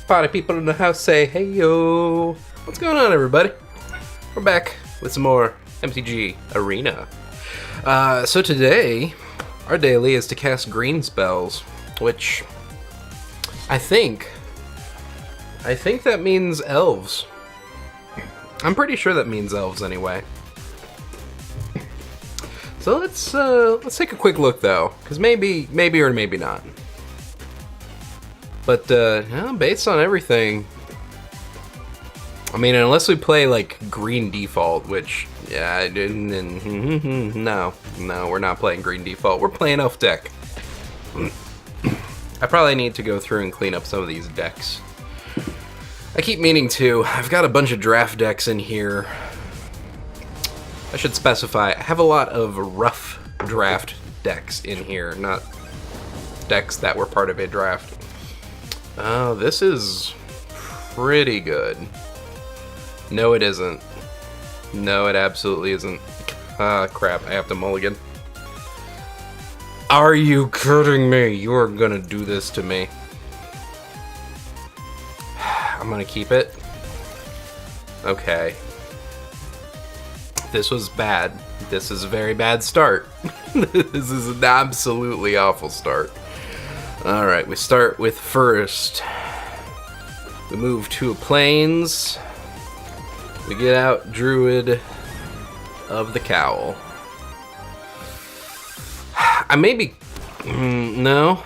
Party people in the house say, hey yo! What's going on, everybody? We're back with some more MTG Arena. So today, our daily is to cast green spells, which I think that means elves. I'm pretty sure that means elves anyway. So let's take a quick look though, because maybe or maybe not. But based on everything, I mean, unless we play like green default, which yeah, I didn't. No, we're not playing green default. We're playing elf deck. I probably need to go through and clean up some of these decks. I keep meaning to. I've got a bunch of draft decks in here. I should specify, I have a lot of rough draft decks in here, not decks that were part of a draft. Oh, this is pretty good. No, it isn't. No, it absolutely isn't. Ah, crap, I have to mulligan. Are you kidding me? You are gonna do this to me. I'm gonna keep it. Okay. This was bad. This is a very bad start. This is an absolutely awful start. Alright, we start with first. We move to plains. We get out Druid of the Cowl. I may be... no.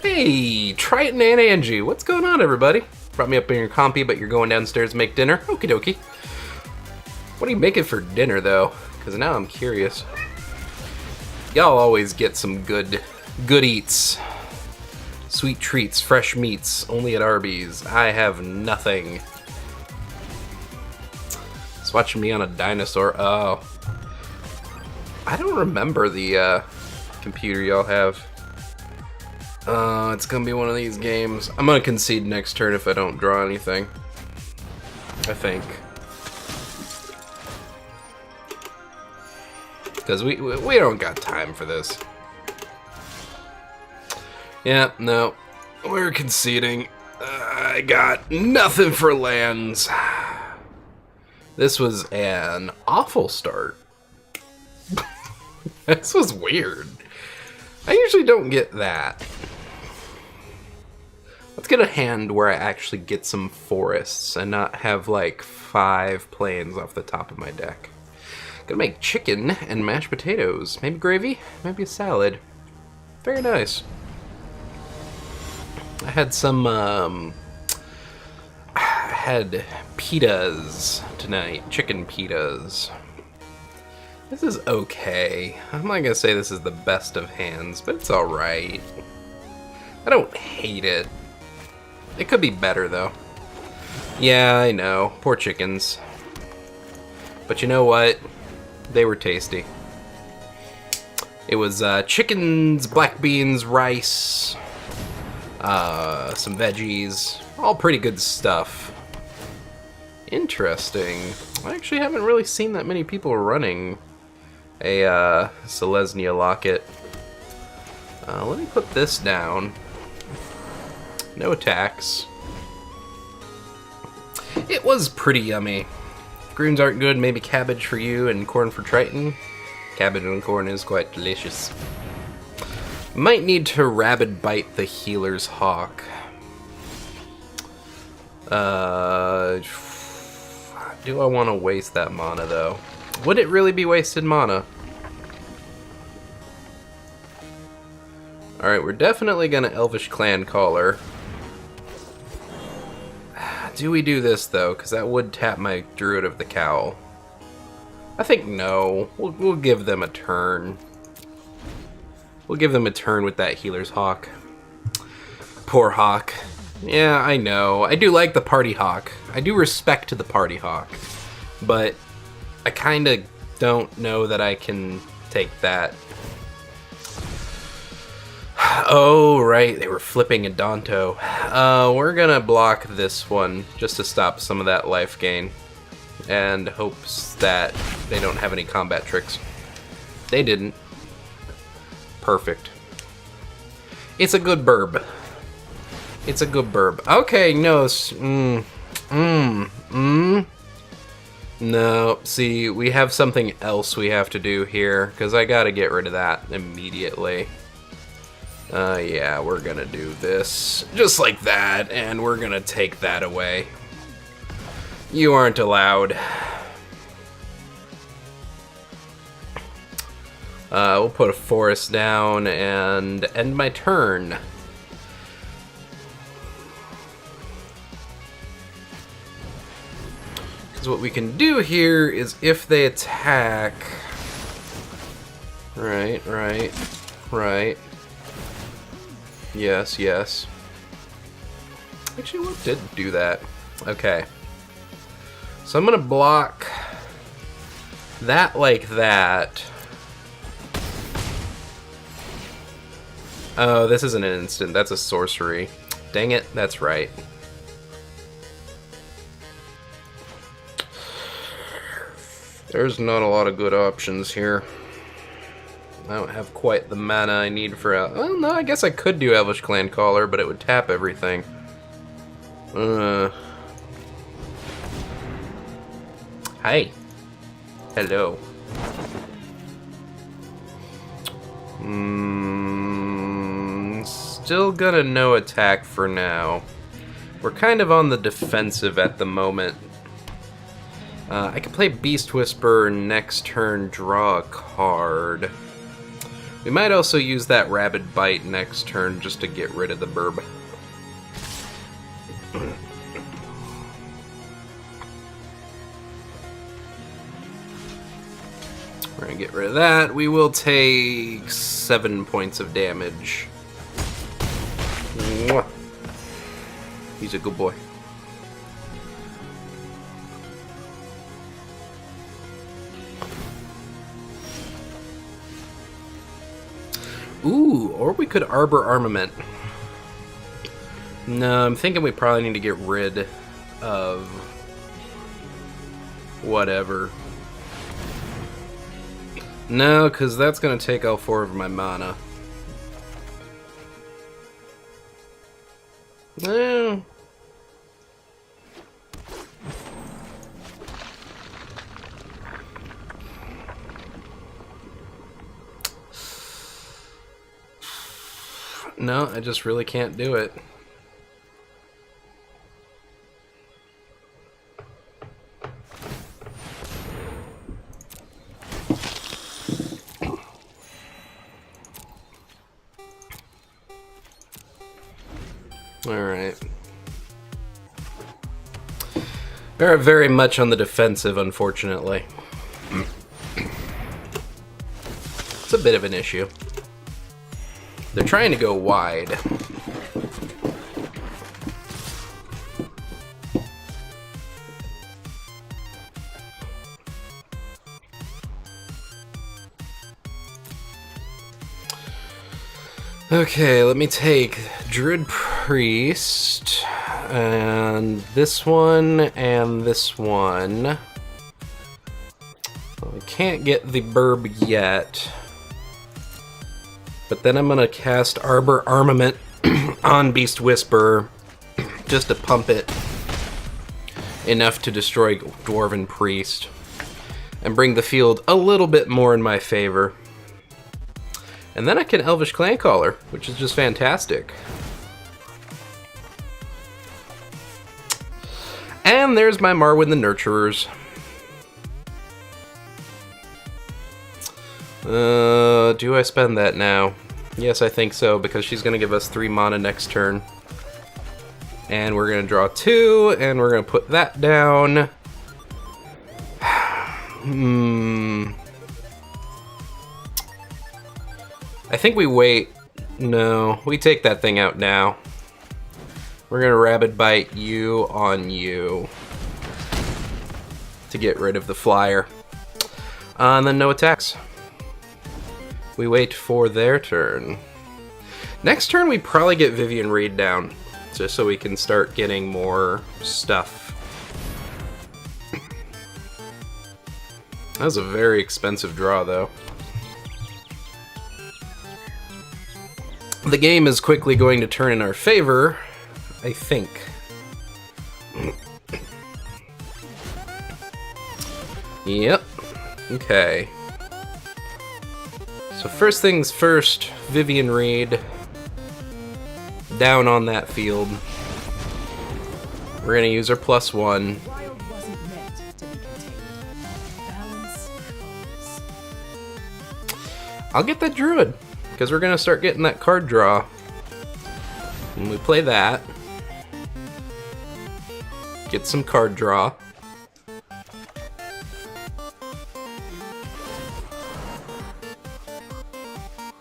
Hey, Triton and Angie. What's going on, everybody? Brought me up in your compy, but you're going downstairs to make dinner? Okie dokie. What are you making for dinner, though? Because now I'm curious. Y'all always get some good eats. Sweet treats, fresh meats, only at Arby's. I have nothing. It's watching me on a dinosaur. Oh. I don't remember the computer y'all have. It's gonna be one of these games. I'm gonna concede next turn if I don't draw anything. I think. Because we don't got time for this. Yeah, no. We're conceding. I got nothing for lands. This was an awful start. This was weird. I usually don't get that. Let's get a hand where I actually get some forests and not have like 5 plains off the top of my deck. Gonna make chicken and mashed potatoes. Maybe gravy, maybe a salad. Very nice. I had some, I had pitas tonight. Chicken pitas. This is okay. I'm not gonna say this is the best of hands, but it's alright. I don't hate it. It could be better, though. Yeah, I know. Poor chickens. But you know what? They were tasty. It was chickens, black beans, rice, some veggies. All pretty good stuff. Interesting. I actually haven't really seen that many people running a Selesnya locket. Let me put this down. No attacks. It was pretty yummy. If greens aren't good, maybe cabbage for you and corn for Triton. Cabbage and corn is quite delicious. Might need to rabid bite the healer's hawk. Do I want to waste that mana though? Would it really be wasted mana? Alright, we're definitely gonna Elvish Clan Caller. Do we do this though? Because that would tap my Druid of the Cowl. I think no. We'll give them a turn. We'll give them a turn with that Healer's Hawk. Poor Hawk. Yeah, I know. I do like the Party Hawk. I do respect the Party Hawk. But I kind of don't know that I can take that. Oh, right. They were flipping a Danto. We're gonna block this one just to stop some of that life gain. And hopes that they don't have any combat tricks. They didn't. Perfect. It's a good burb. It's a good burb. Okay, no. No, see, we have something else we have to do here, because I gotta get rid of that immediately. Yeah, we're gonna do this. Just like that, and we're gonna take that away. You aren't allowed. We'll put a forest down and end my turn. Because what we can do here is if they attack... Right. Yes. Actually, what did do that? Okay. So I'm gonna block that like that. Oh, this isn't an instant. That's a sorcery. Dang it, that's right. There's not a lot of good options here. I don't have quite the mana I need for a... Well, no, I guess I could do Elvish Clan Caller, but it would tap everything. Hi. Hello. Still gonna no attack for now. We're kind of on the defensive at the moment. I can play Beast Whisper next turn, draw a card. We might also use that Rabid Bite next turn just to get rid of the burb. We're gonna get rid of that. We will take 7 points of damage. He's a good boy. Ooh, or we could Arbor Armament. No, I'm thinking we probably need to get rid of whatever. No, because that's going to take all 4 of my mana. No. No, I just really can't do it. Alright. They're very much on the defensive, unfortunately. It's a bit of an issue. They're trying to go wide. Okay, let me take Druid Priest, and this one, and this one. Well, I can't get the Burb yet. But then I'm gonna cast Arbor Armament on Beast Whisperer just to pump it enough to destroy Dwarven Priest and bring the field a little bit more in my favor. And then I can Elvish Clancaller, which is just fantastic. And there's my Marwyn the Nurturers. Do I spend that now? Yes, I think so, because she's going to give us 3 mana next turn. And we're going to draw 2, and we're going to put that down. I think we wait. No, we take that thing out now. We're going to Rabid Bite you on you to get rid of the flyer. And then no attacks. We wait for their turn. Next turn we probably get Vivian Reed down, just so we can start getting more stuff. That was a very expensive draw, though. The game is quickly going to turn in our favor, I think. Yep. Okay. So first things first, Vivian Reed down on that field. We're gonna use our +1. I'll get that Druid, because we're gonna start getting that card draw. And we play that. Get some card draw.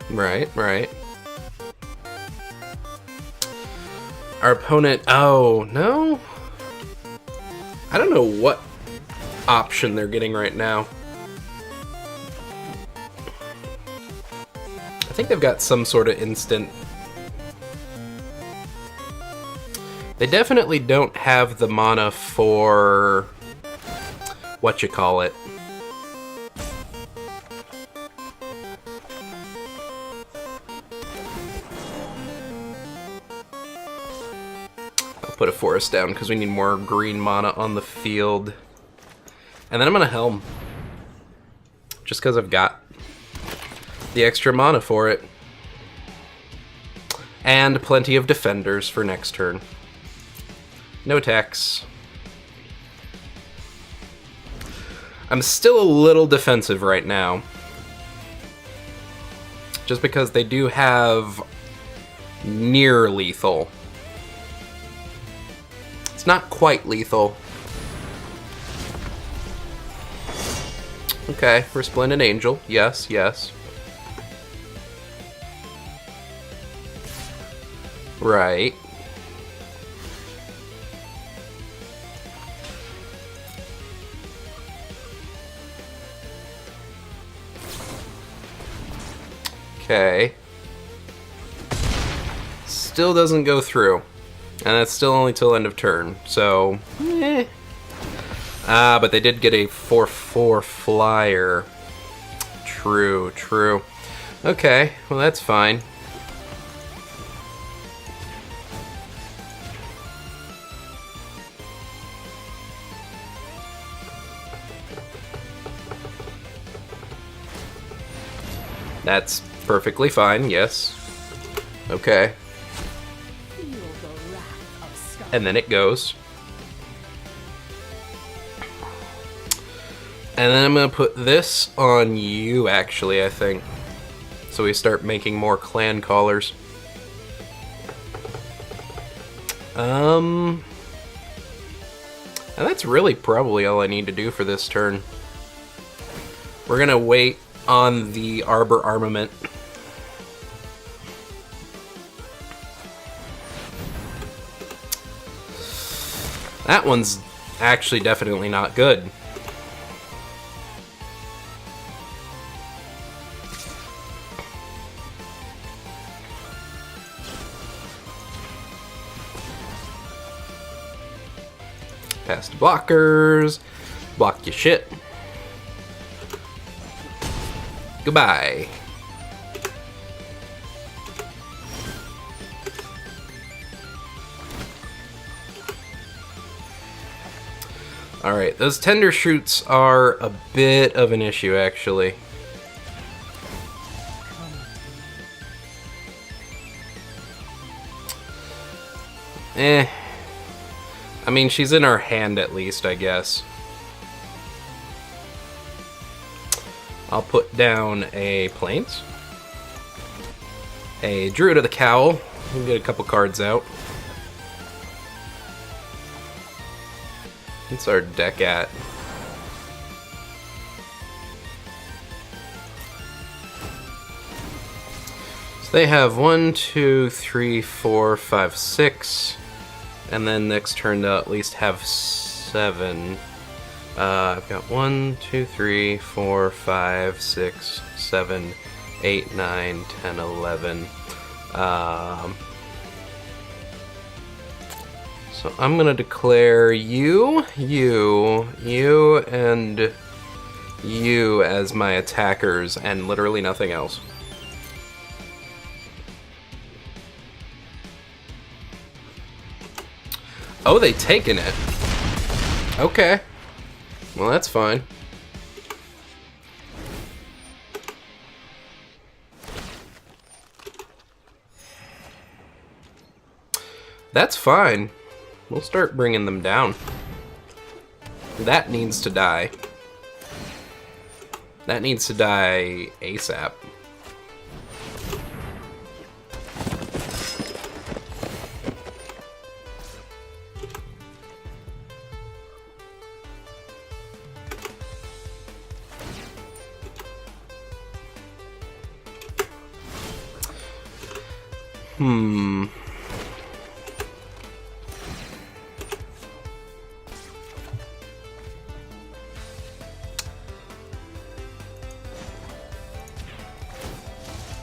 Right. Our opponent... Oh, no? I don't know what option they're getting right now. I think they've got some sort of instant... They definitely don't have the mana for... whatchamacallit. Put a forest down because we need more green mana on the field. And then I'm gonna Helm. Just because I've got the extra mana for it. And plenty of defenders for next turn. No attacks. I'm still a little defensive right now. Just because they do have near lethal. It's not quite lethal. Okay, Resplendent Angel. Yes. Right. Okay. Still doesn't go through. And that's still only till end of turn, so... eh. Ah, but they did get a 4/4 flyer. True, true. Okay, well that's fine. That's perfectly fine, yes. Okay. And then it goes. And then I'm gonna put this on you, actually, I think. So we start making more clan callers. And that's really probably all I need to do for this turn. We're gonna wait on the Arbor Armament. That one's actually definitely not good. Past blockers. Block your shit. Goodbye. Alright, those tender shoots are a bit of an issue, actually. Eh. I mean, she's in our hand at least, I guess. I'll put down a Plains. A Druid of the Cowl. We'll get a couple cards out. What's our deck at? So they have 1, 2, 3, 4, 5, 6. And then next turn they'll at least have 7. I've got 1, 2, 3, 4, 5, 6, 7, 8, 9, 10, 11. So I'm gonna declare you, and you as my attackers, and literally nothing else. Oh, they taken it. Okay. Well, that's fine. That's fine. We'll start bringing them down. That needs to die. That needs to die ASAP.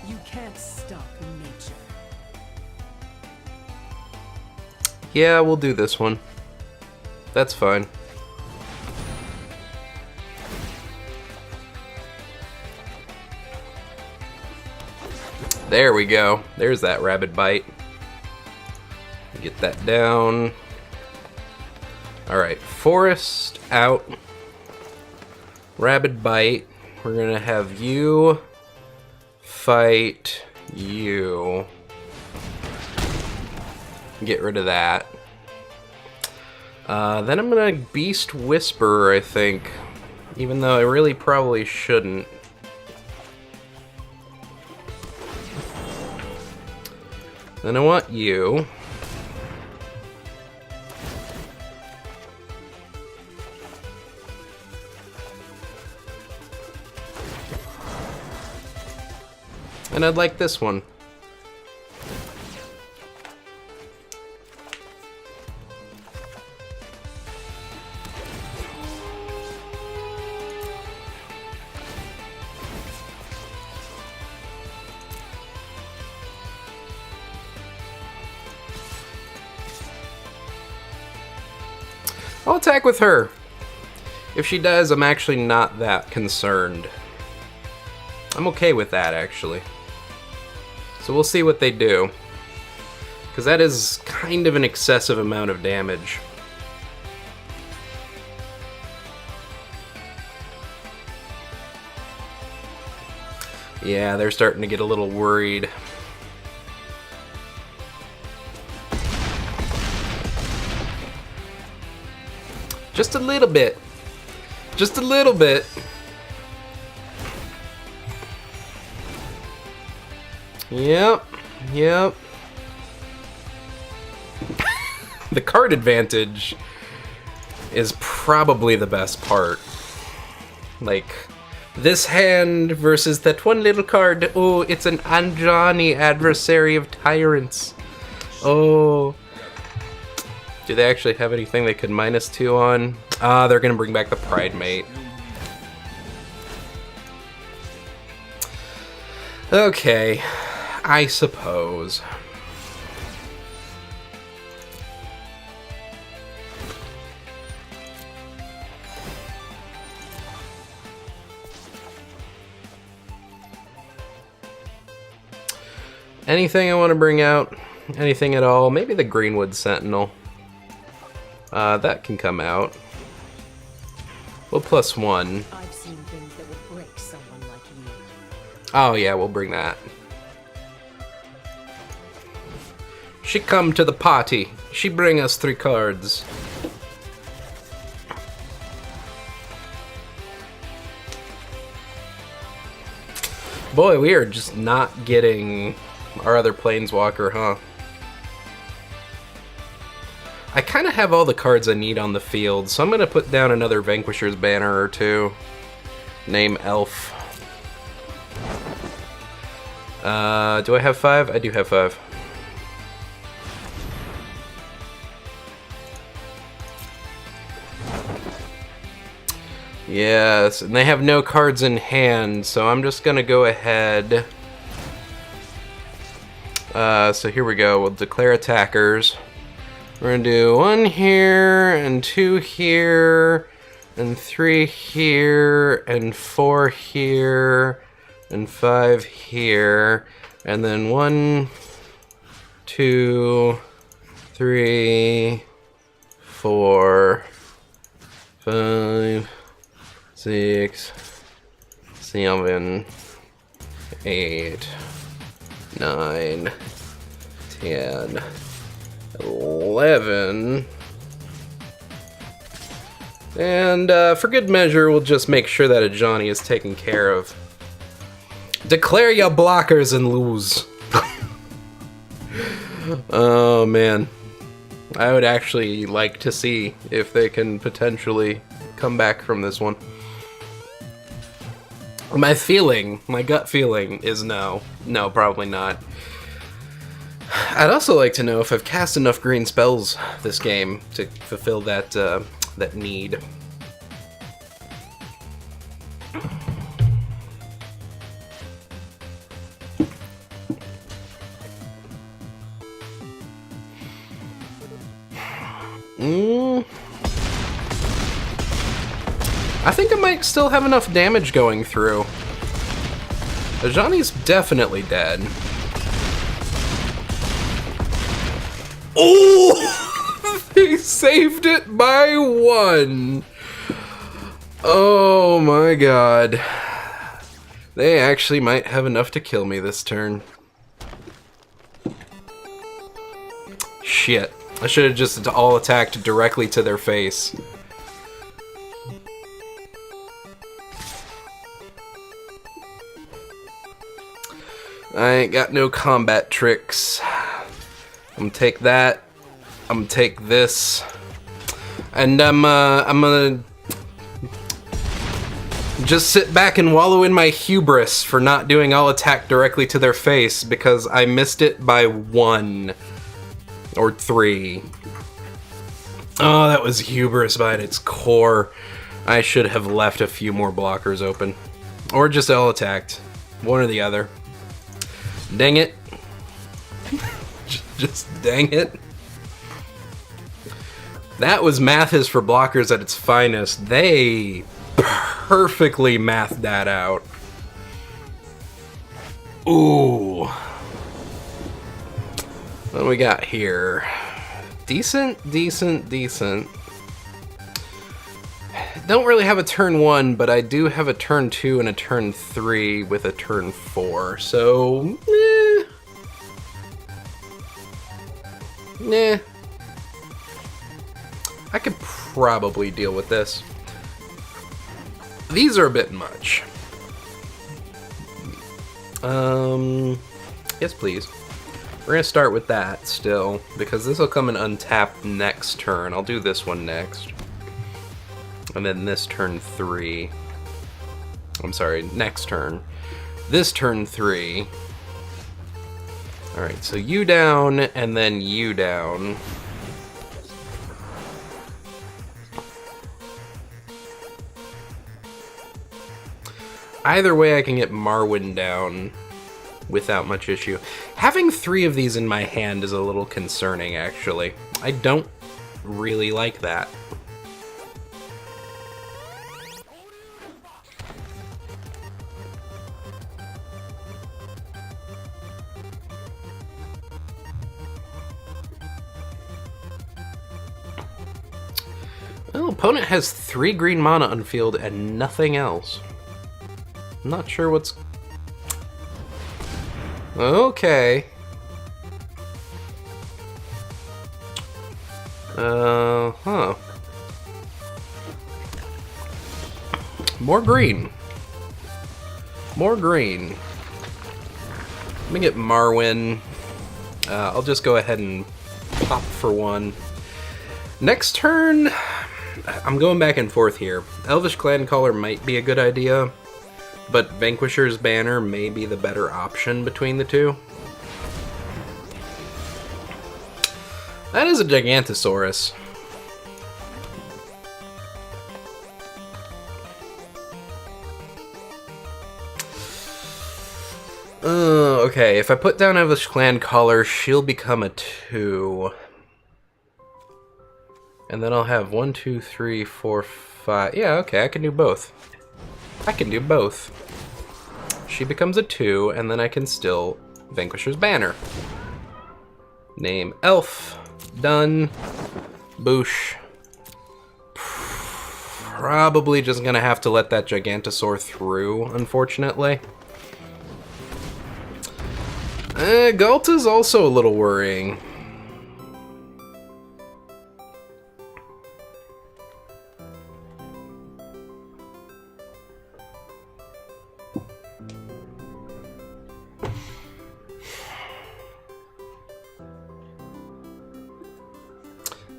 You can't stop nature. Yeah, we'll do this one. That's fine. There we go. There's that rabid bite. Get that down. Alright, forest out. Rabid bite. We're gonna have you fight you. Get rid of that. Then I'm gonna Beast Whisper, I think. Even though I really probably shouldn't. Then I want you. And I'd like this one. I'll attack with her. If she does, I'm actually not that concerned. I'm okay with that, actually. So we'll see what they do. Because that is kind of an excessive amount of damage. Yeah, they're starting to get a little worried. Just a little bit. Just a little bit. Yep. Yep. The card advantage is probably the best part. Like, this hand versus that one little card. Oh, it's an Anjani, adversary of tyrants. Oh. Do they actually have anything they could -2 on? Ah, they're gonna bring back the Pride Mate. Okay, I suppose. Anything I want to bring out? Anything at all? Maybe the Greenwood Sentinel. That can come out. We'll +1. I've seen things that will break someone like you. Oh yeah, we'll bring that. She come to the party. She bring us 3 cards. Boy, we are just not getting our other Planeswalker, huh? I kind of have all the cards I need on the field, so I'm going to put down another Vanquisher's Banner or 2. Name Elf. Do I have 5? I do have 5. Yes, and they have no cards in hand, so I'm just gonna go ahead. So here we go, we'll declare attackers. We're gonna do 1 here, and 2 here, and 3 here, and 4 here, and 5 here, and then 1, 2, 3, 4, 5, 6, 7, 8, 9, 10, 11. And for good measure, we'll just make sure that a Johnny is taken care of. Declare your blockers and lose. Oh man. I would actually like to see if they can potentially come back from this one. My feeling, my gut feeling is no. No, probably not. I'd also like to know if I've cast enough green spells this game to fulfill that that need. I think I might still have enough damage going through. Ajani's definitely dead. Oh! They saved it by 1! Oh my god. They actually might have enough to kill me this turn. Shit. I should have just all attacked directly to their face. I ain't got no combat tricks. I'm gonna take that. I'm gonna take this. And I'm gonna just sit back and wallow in my hubris for not doing all attack directly to their face because I missed it by 1 or 3. Oh, that was hubris by its core. I should have left a few more blockers open. Or just all attacked. One or the other. Dang it. Just dang it. That was math is for blockers at its finest. They perfectly mathed that out. Ooh. What do we got here? Decent, decent, decent. Don't really have a turn 1, but I do have a turn 2 and a turn 3 with a turn 4, so... Nah. I could probably deal with this. These are a bit much. Yes, please. We're gonna start with that still, because this will come in untapped next turn. I'll do this one next. And then this turn 3. I'm sorry, next turn. This turn 3. Alright, so you down, and then you down. Either way, I can get Marwyn down without much issue. Having 3 of these in my hand is a little concerning, actually. I don't really like that. Well, opponent has 3 green mana on field and nothing else. I'm not sure what's... Okay. Huh. More green. More green. Let me get Marwyn. I'll just go ahead and pop for 1. Next turn, I'm going back and forth here. Elvish Clancaller might be a good idea, but Vanquisher's Banner may be the better option between the two. That is a Gigantosaurus. Okay, if I put down Elvish Clancaller, she'll become a 2. And then I'll have 1, 2, 3, 4, 5. Yeah, okay, I can do both. I can do both. She becomes a 2, and then I can still Vanquisher's Banner. Name Elf. Done. Boosh. Probably just gonna have to let that Gigantosaur through, unfortunately. Galta's also a little worrying.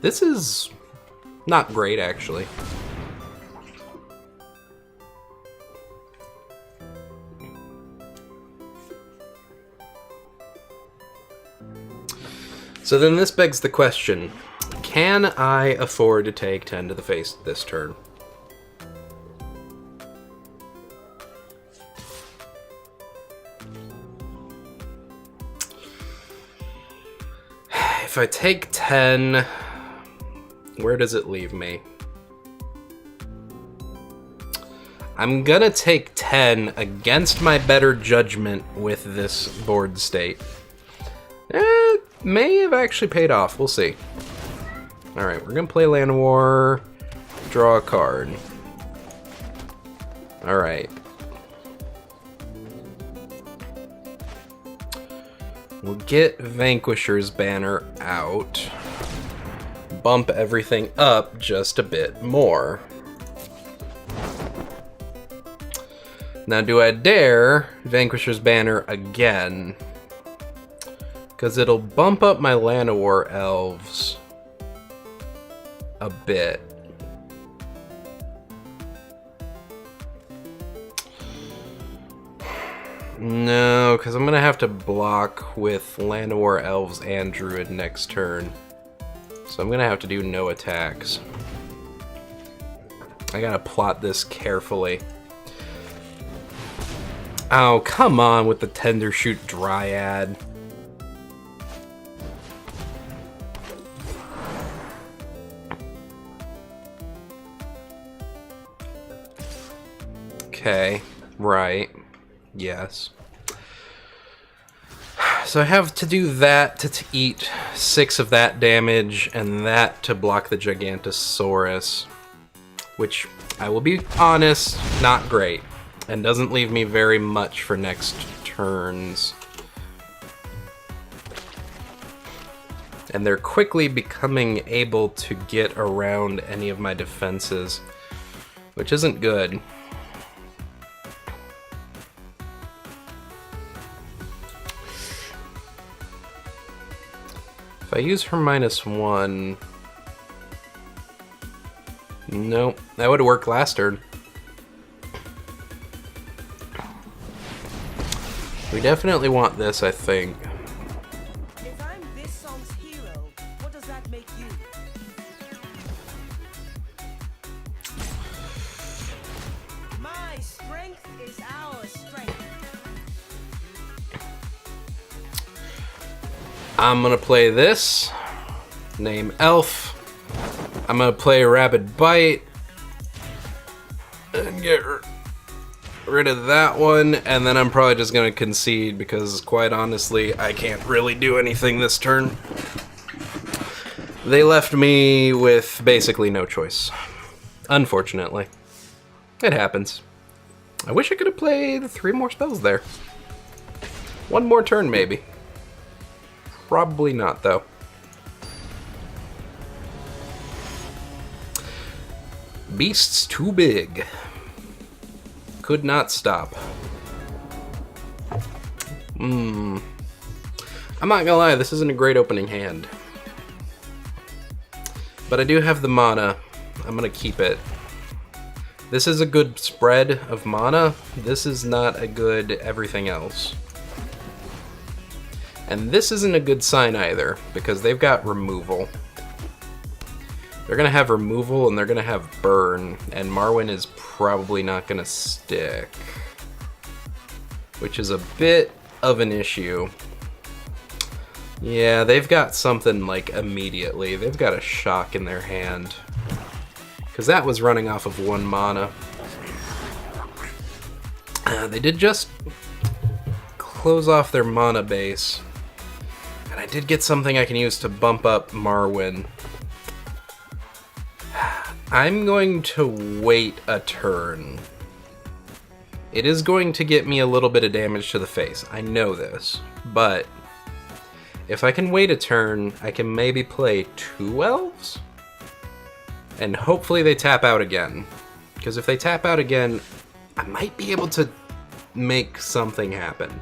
This is not great, actually. So then this begs the question, can I afford to take 10 to the face this turn? If I take 10, where does it leave me? I'm gonna take 10 against my better judgment with this board state. It may have actually paid off, we'll see. Alright, we're gonna play Land War, draw a card. Alright. We'll get Vanquisher's Banner out. Bump everything up just a bit more. Now, do I dare Vanquisher's Banner again? Because it'll bump up my Llanowar elves a bit. No, because I'm going to have to block with Llanowar elves and Druid next turn. So I'm going to have to do no attacks. I got to plot this carefully. Oh, come on with the Tender Shoot Dryad. Okay, right. Yes. So I have to do that to eat 6 of that damage, and that to block the Gigantosaurus. Which, I will be honest, not great. And doesn't leave me very much for next turns. And they're quickly becoming able to get around any of my defenses, which isn't good. If I use her -1... Nope, that would have worked last turn. We definitely want this, I think. If I'm this song's hero, what does that make you? My strength is our strength. I'm gonna play this. Name Elf. I'm gonna play Rapid Bite. And get rid of that one, and then I'm probably just gonna concede because, quite honestly, I can't really do anything this turn. They left me with basically no choice. Unfortunately. It happens. I wish I could have played 3 more spells there. 1 more turn, maybe. Probably not, though. Beast's too big. Could not stop. I'm not gonna lie, this isn't a great opening hand. But I do have the mana. I'm gonna keep it. This is a good spread of mana. This is not a good everything else. And this isn't a good sign either, because they've got removal. They're gonna have removal and they're gonna have burn, and Marwyn is probably not gonna stick. Which is a bit of an issue. Yeah, they've got something like immediately. They've got a shock in their hand. Because that was running off of 1 mana. They did just close off their mana base. And I did get something I can use to bump up Marwyn. I'm going to wait a turn. It is going to get me a little bit of damage to the face. I know this. But if I can wait a turn, I can maybe play 2 elves? And hopefully they tap out again. Because if they tap out again, I might be able to make something happen.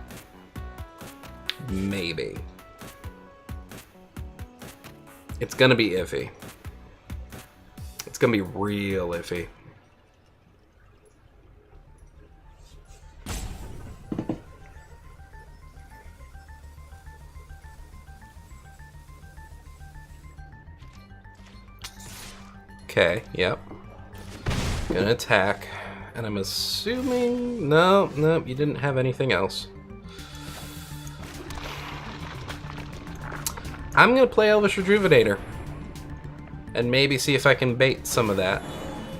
Maybe. It's gonna be iffy. It's gonna be real iffy. Okay, yep. Gonna attack. And I'm assuming... No, you didn't have anything else. I'm gonna play Elvish Rejuvenator. And maybe see if I can bait some of that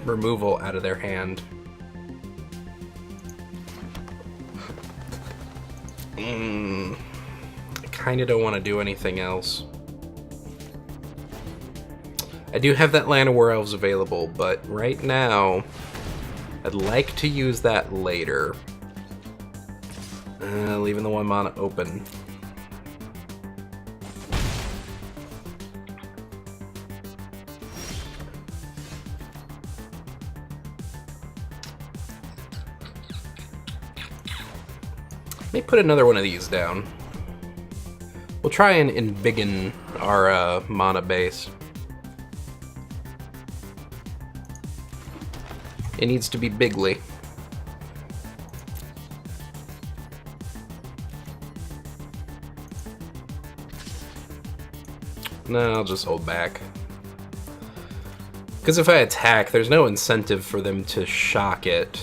removal out of their hand. I kinda don't want to do anything else. I do have that Land of Were Elves available, but right now, I'd like to use that later. Leaving the 1 mana open. Let me put another one of these down. We'll try and embiggen our mana base. It needs to be bigly. No, I'll just hold back. Because if I attack, there's no incentive for them to shock it.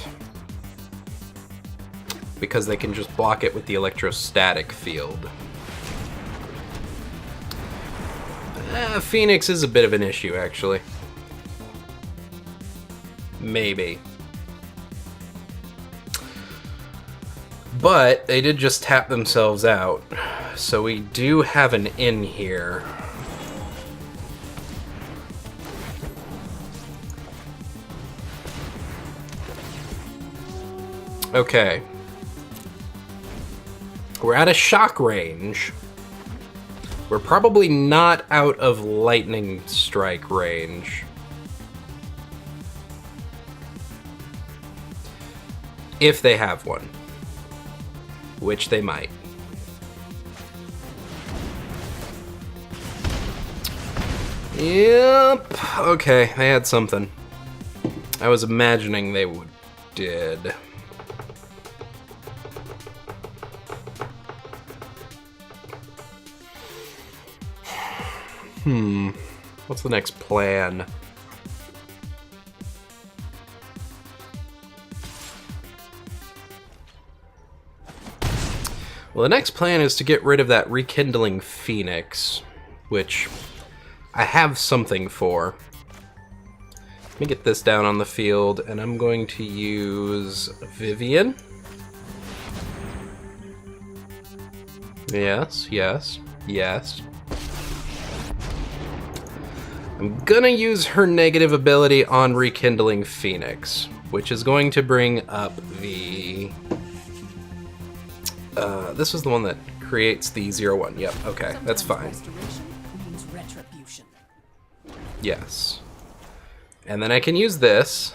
Because they can just block it with the electrostatic field. Phoenix is a bit of an issue, actually. Maybe. But they did just tap themselves out, so we do have an in here. Okay. We're at a shock range. We're probably not out of lightning strike range. If they have one. Which they might. Yep. Okay, they had something. I was imagining they did. What's the next plan? Well, the next plan is to get rid of that Rekindling Phoenix, which I have something for. Let me get this down on the field, and I'm going to use Vivian. Yes, yes, yes. I'm gonna use her negative ability on Rekindling Phoenix, which is going to bring up the... this is the one that creates the 0/1. Yep, okay, that's fine. Restoration means retribution. Yes. And then I can use this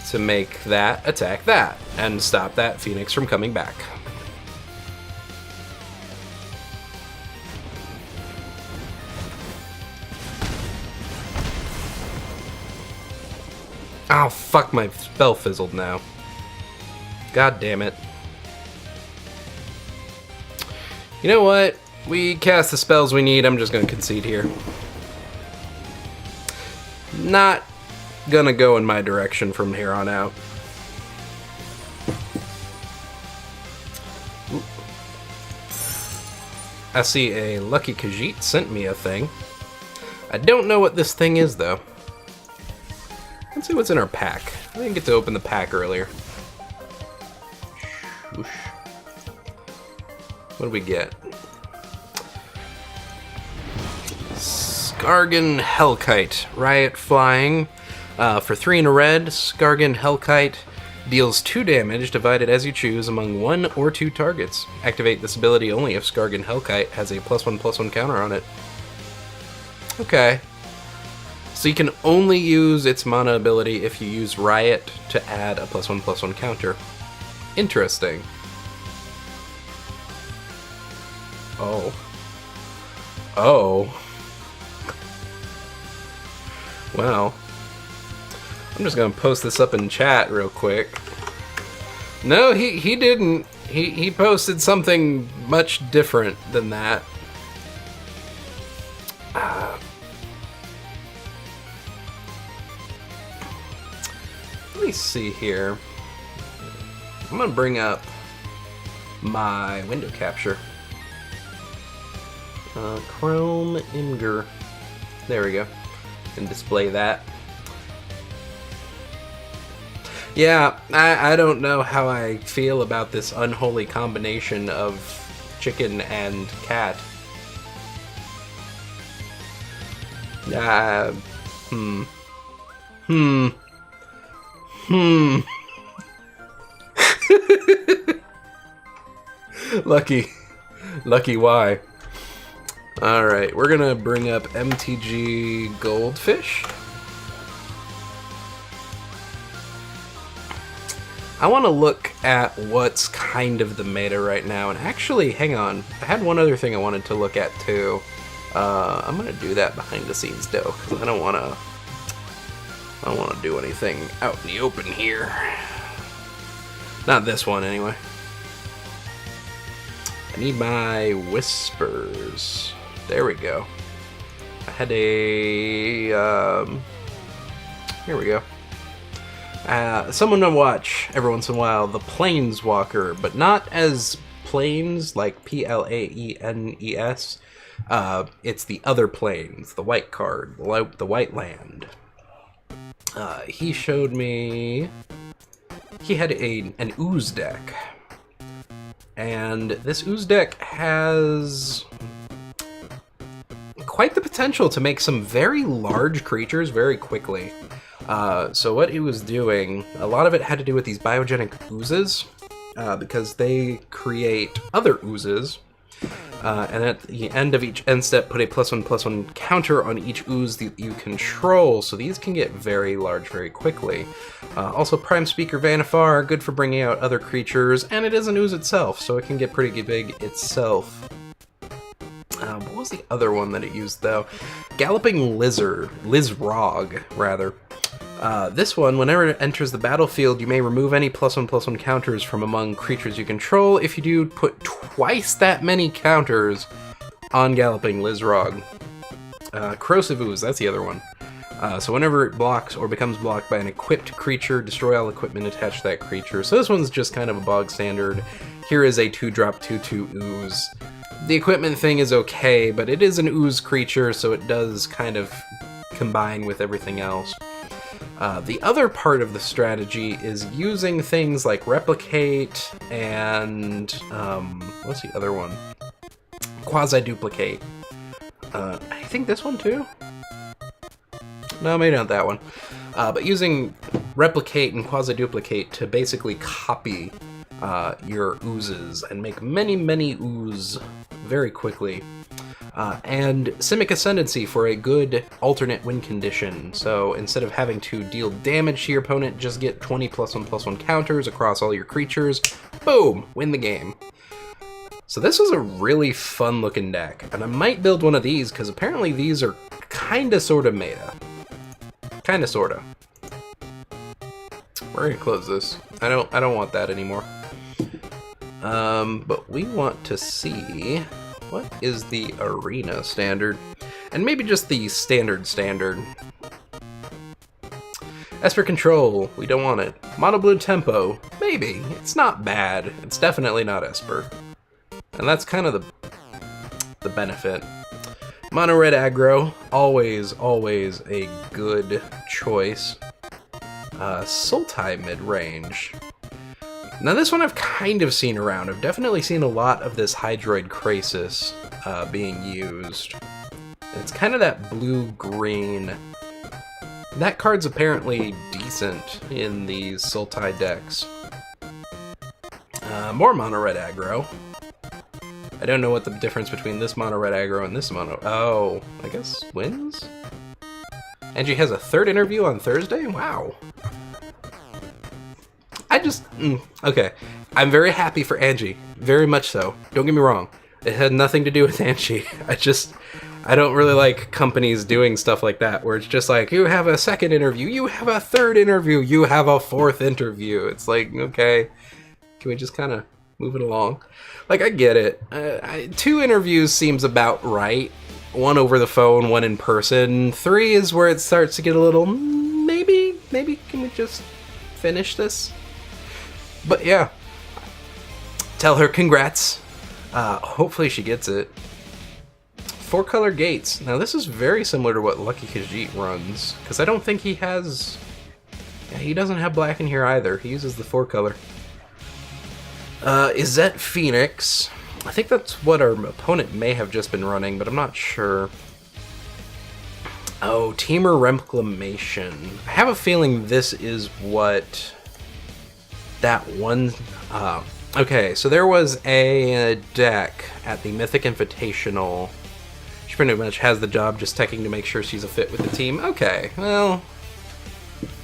to make that attack that, and stop that Phoenix from coming back. Oh, fuck, my spell fizzled now. God damn it. You know what? We cast the spells we need. I'm just gonna concede here. Not gonna go in my direction from here on out. Ooh. I see a Lucky Khajiit sent me a thing. I don't know what this thing is, though. Let's see what's in our pack. I didn't get to open the pack earlier. Whoosh. What do we get? Skargan Hellkite. Riot Flying. For 3 and a red, Skargan Hellkite deals 2 damage divided as you choose among 1 or 2 targets. Activate this ability only if Skargan Hellkite has a +1/+1 counter on it. Okay. So you can only use its mana ability if you use Riot to add a +1/+1 counter. Interesting. Oh. Oh. Well. I'm just gonna post this up in chat real quick. No, he didn't. He posted something much different than that. Let me see here. I'm gonna bring up my window capture. Chrome Imgur. There we go. And display that. Yeah, I don't know how I feel about this unholy combination of chicken and cat. Lucky why? Alright, we're gonna bring up MTG Goldfish. I want to look at what's kind of the meta right now, and actually, hang on, I had one other thing I wanted to look at too. I'm gonna do that behind the scenes though, because I don't want to do anything out in the open here. Not this one anyway. I need my whispers. There we go. I had a here we go. Someone to watch every once in a while, the Planeswalker, but not as planes like Plaenes. It's the other planes, the white card, the white land. He showed me he had an ooze deck. and this Ooze deck has quite the potential to make some very large creatures very quickly. So what it was doing, a lot of it had to do with these biogenic oozes, because they create other oozes, and at the end of each end step, put a +1/+1 counter on each ooze that you control, so these can get very large very quickly. Also, Prime Speaker Vanifar, good for bringing out other creatures, and it is an ooze itself, so it can get pretty big itself. What was the other one that it used, though? Galloping Lizrog, rather. This one, whenever it enters the battlefield, you may remove any +1/+1 counters from among creatures you control. If you do, put twice that many counters on Galloping Lizrog. Corrosive Ooze, that's the other one. So whenever it blocks or becomes blocked by an equipped creature, destroy all equipment attached to that creature. So this one's just kind of a bog standard. Here is a 2-drop 2/2 Ooze. The equipment thing is okay, but it is an Ooze creature, so it does kind of combine with everything else. The other part of the strategy is using things like Replicate and, what's the other one? Quasi-Duplicate. I think this one too? No, maybe not that one. But using Replicate and Quasi-Duplicate to basically copy your oozes and make many, many ooze very quickly. And Simic Ascendancy for a good alternate win condition. So instead of having to deal damage to your opponent, just get 20 +1/+1 counters across all your creatures. Boom! Win the game. So this was a really fun looking deck, and I might build one of these because apparently these are kinda sorta meta. Kinda sorta. We're gonna close this. I don't want that anymore. But we want to see what is the arena standard, and maybe just the standard. Esper Control, we don't want it. Mono Blue Tempo, maybe. It's not bad. It's definitely not Esper, and that's kind of the benefit. Mono Red Aggro, always a good choice. Sultai mid-range. Now this one I've kind of seen around. I've definitely seen a lot of this Hydroid Krasis being used. It's kind of that blue-green. That card's apparently decent in these Sultai decks. More Mono Red Aggro. I don't know what the difference between this Mono Red Aggro and this Mono... Oh, I guess wins? Angie has a third interview on Thursday? Wow. Okay. I'm very happy for Angie. Very much so. Don't get me wrong. It had nothing to do with Angie. I don't really like companies doing stuff like that, where it's just like, you have a second interview, you have a third interview, you have a fourth interview. It's like, okay, can we just kind of move it along? Like, I get it. 2 interviews seems about right. 1 over the phone, 1 in person. 3 is where it starts to get a little, maybe can we just finish this? But yeah, tell her congrats. Hopefully she gets it. 4-color gates. Now this is very similar to what Lucky Khajiit runs, because I don't think he has... Yeah, he doesn't have black in here either. He uses the 4-color. Izzet Phoenix. I think that's what our opponent may have just been running, but I'm not sure. Oh, Teamer Reclamation. I have a feeling this is what... that one... okay, so there was a deck at the Mythic Invitational. She pretty much has the job just checking to make sure she's a fit with the team. Okay, well,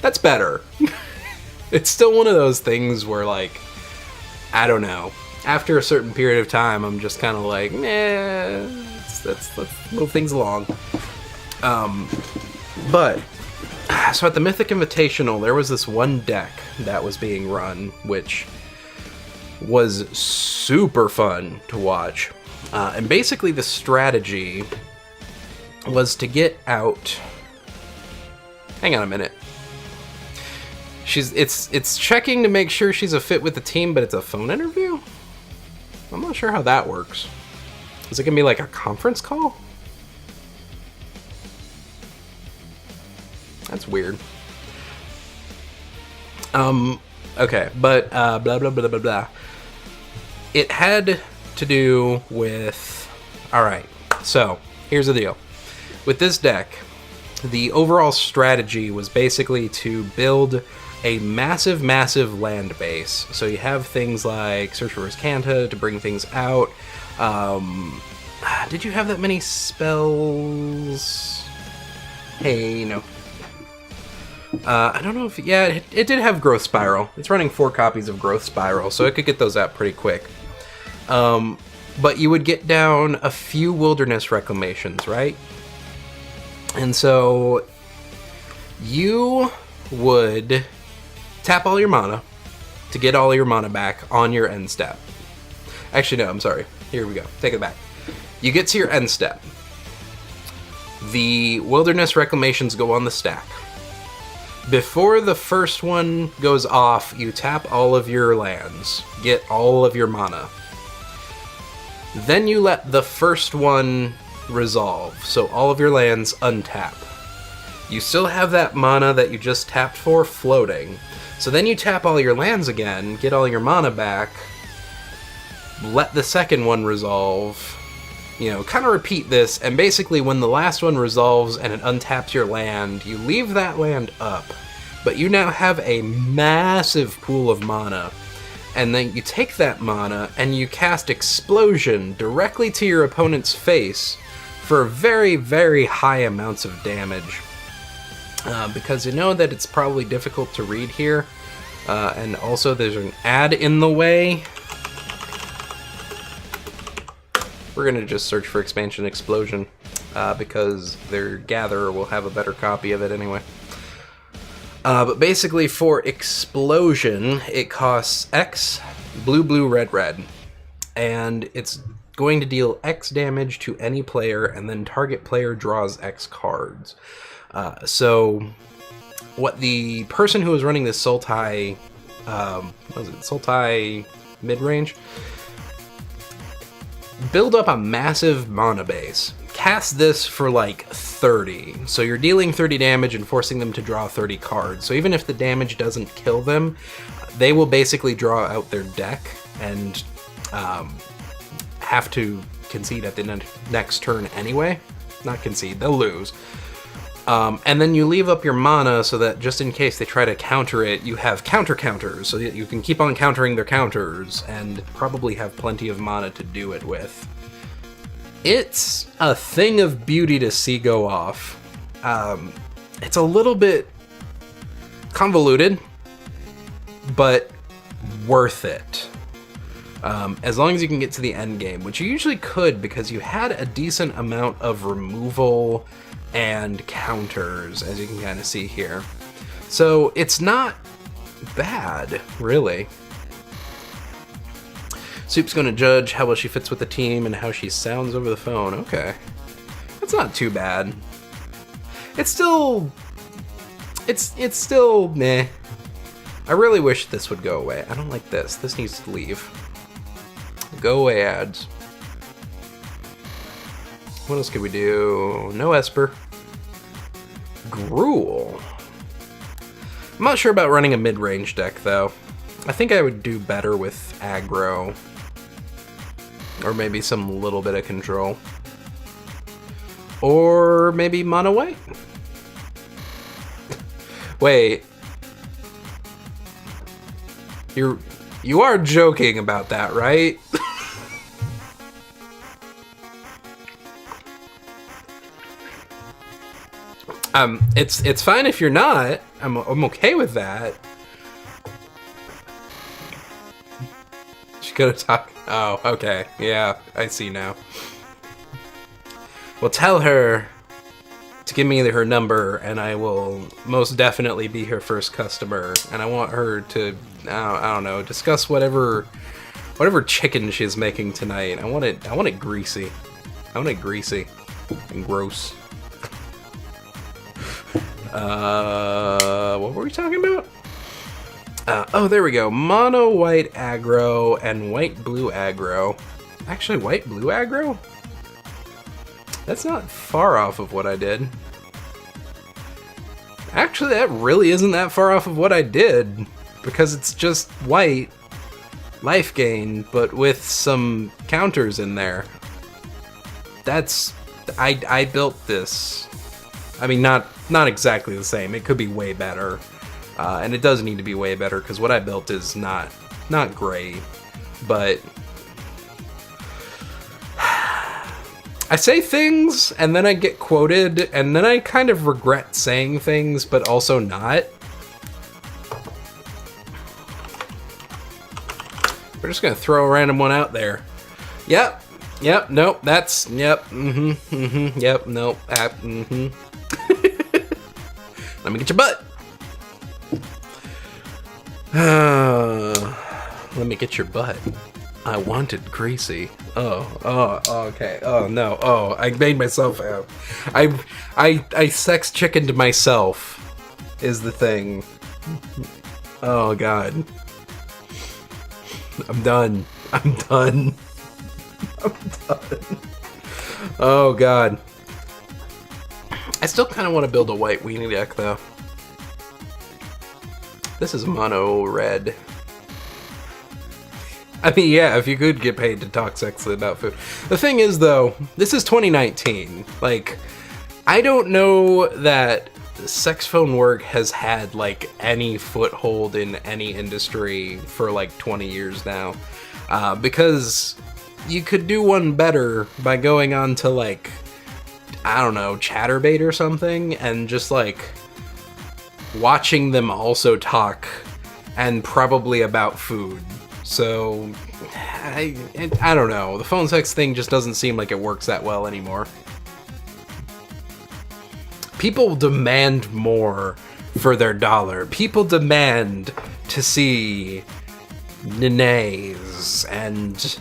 that's better. It's still one of those things where, like, I don't know. After a certain period of time, I'm just kind of like, let's move things along. But... So at the Mythic Invitational, there was this one deck that was being run, which was super fun to watch. And basically the strategy was to get out... Hang on a minute. It's checking to make sure she's a fit with the team, but it's a phone interview? I'm not sure how that works. Is it gonna be like a conference call? That's weird. Okay, but blah blah blah blah blah. it had to do with... Alright, so here's the deal. With this deck, the overall strategy was basically to build a massive, massive land base. So you have things like Search for Riscanta to bring things out. Did you have that many spells? Hey, no. I don't know if... Yeah, it did have Growth Spiral. It's running 4 copies of Growth Spiral, so it could get those out pretty quick. But you would get down a few Wilderness Reclamations, right? And so you would tap all your mana to get all your mana back on your end step. Actually, no, I'm sorry. Here we go. Take it back. You get to your end step. The Wilderness Reclamations go on the stack. Before the first one goes off, you tap all of your lands, get all of your mana. Then you let the first one resolve, so all of your lands untap. You still have that mana that you just tapped for floating. So then you tap all your lands again, get all your mana back, let the second one resolve, you know, kind of repeat this, and basically when the last one resolves and it untaps your land, you leave that land up, but you now have a massive pool of mana, and then you take that mana and you cast Explosion directly to your opponent's face for very, very high amounts of damage. Because you know that it's probably difficult to read here, and also there's an ad in the way. We're gonna just search for Expansion Explosion, because their Gatherer will have a better copy of it anyway. But basically for Explosion, it costs X, blue, blue, red, red. And it's going to deal X damage to any player, and then target player draws X cards. So what the person who was running this Sultai, what was it, Sultai mid-range? Build up a massive mana base. Cast this for like 30. So you're dealing 30 damage and forcing them to draw 30 cards. So even if the damage doesn't kill them, they will basically draw out their deck and have to concede at the next turn anyway. Not concede, they'll lose. And then you leave up your mana so that just in case they try to counter it, you have counters, so that you can keep on countering their counters and probably have plenty of mana to do it with. It's a thing of beauty to see go off. It's a little bit convoluted, but worth it. As long as you can get to the end game, which you usually could because you had a decent amount of removal and counters, as you can kind of see here. So it's not bad, really. Soup's going to judge how well she fits with the team and how she sounds over the phone. Okay. That's not too bad. It's still meh. I really wish this would go away. I don't like this. This needs to leave. Go away, ads. What else could we do? No Esper. Gruel. I'm not sure about running a mid-range deck, though. I think I would do better with aggro. Or maybe some little bit of control. Or maybe mono white? Wait. You are joking about that, right? It's fine if you're not. I'm okay with that. She's gonna talk. Oh, okay. Yeah, I see now. Well, tell her to give me her number, and I will most definitely be her first customer. And I want her to, I don't know, discuss whatever chicken she's making tonight. I want it greasy. I want it greasy and gross. What were we talking about? Oh, there we go. Mono white aggro and white blue aggro. Actually, white blue aggro? That's not far off of what I did. Actually, that really isn't that far off of what I did, because it's just white life gain, but with some counters in there. I built this. I mean, not exactly the same. It could be way better. And it does need to be way better, because what I built is not great. But I say things, and then I get quoted, and then I kind of regret saying things, but also not. We're just gonna throw a random one out there. Yep, nope, that's, yep, yep, nope, Let me get your butt. Let me get your butt. I wanted greasy. Oh, okay. Oh no. Oh, I made myself out. I sex chickened myself is the thing. Oh god. I'm done. I'm done. Oh god. I still kind of want to build a white weenie deck though. This is mono red. I mean, yeah, if you could get paid to talk sexually about food. The thing is, though, this is 2019. Like, I don't know that sex phone work has had, like, any foothold in any industry for, like, 20 years now. Because you could do one better by going on to, like, I don't know, Chatterbait or something, and just, like, watching them also talk, and probably about food. So, I don't know. The phone sex thing just doesn't seem like it works that well anymore. People demand more for their dollar. People demand to see nenes and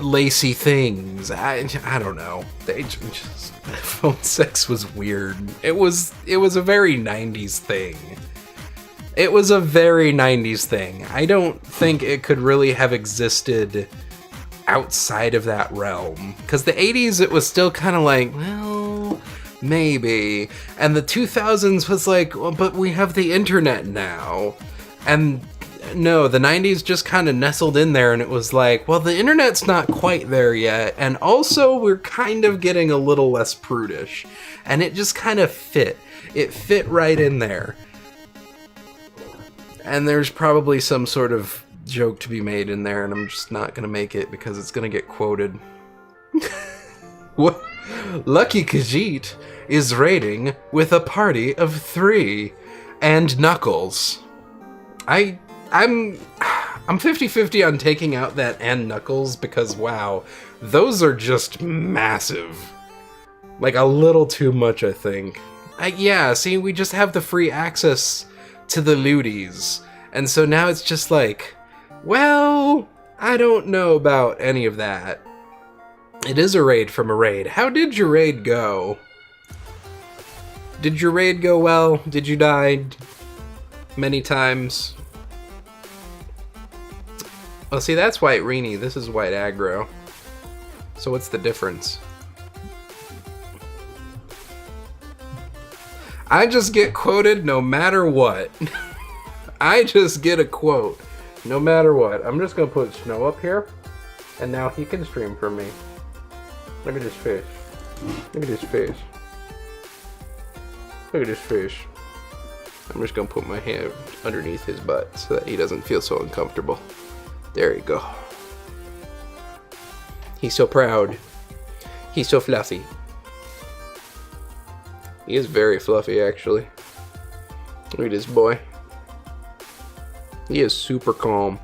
lacy things. I don't know. They just phone sex was weird. It was a very 90s thing. It was a very 90s thing. I don't think it could really have existed outside of that realm. Because the 80s, it was still kind of like, well, maybe. And the 2000s was like, well, but we have the internet now. And no, the 90s just kind of nestled in there, and it was like, well, the internet's not quite there yet. And also, we're kind of getting a little less prudish. And it just kind of fit. It fit right in there. And there's probably some sort of joke to be made in there, and I'm just not gonna make it because it's gonna get quoted. What? Lucky Khajiit is raiding with a party of 3 and Knuckles. I'm 50-50 on taking out that and Knuckles because wow, those are just massive. Like a little too much, I think. Yeah, see, we just have the free access to the looties. And so now it's just like, well, I don't know about any of that. It is a raid from a raid. How did your raid go? Did your raid go well? Did you die many times? Well, see, that's white Rini. This is white aggro. So what's the difference? I just get quoted no matter what. I just get a quote no matter what. I'm just gonna put Snow up here, and now he can stream for me. Look at his face. Look at his face. Look at his face. I'm just gonna put my hand underneath his butt so that he doesn't feel so uncomfortable. There you go. He's so proud. He's so fluffy. He is very fluffy, actually. Look at this boy. He is super calm.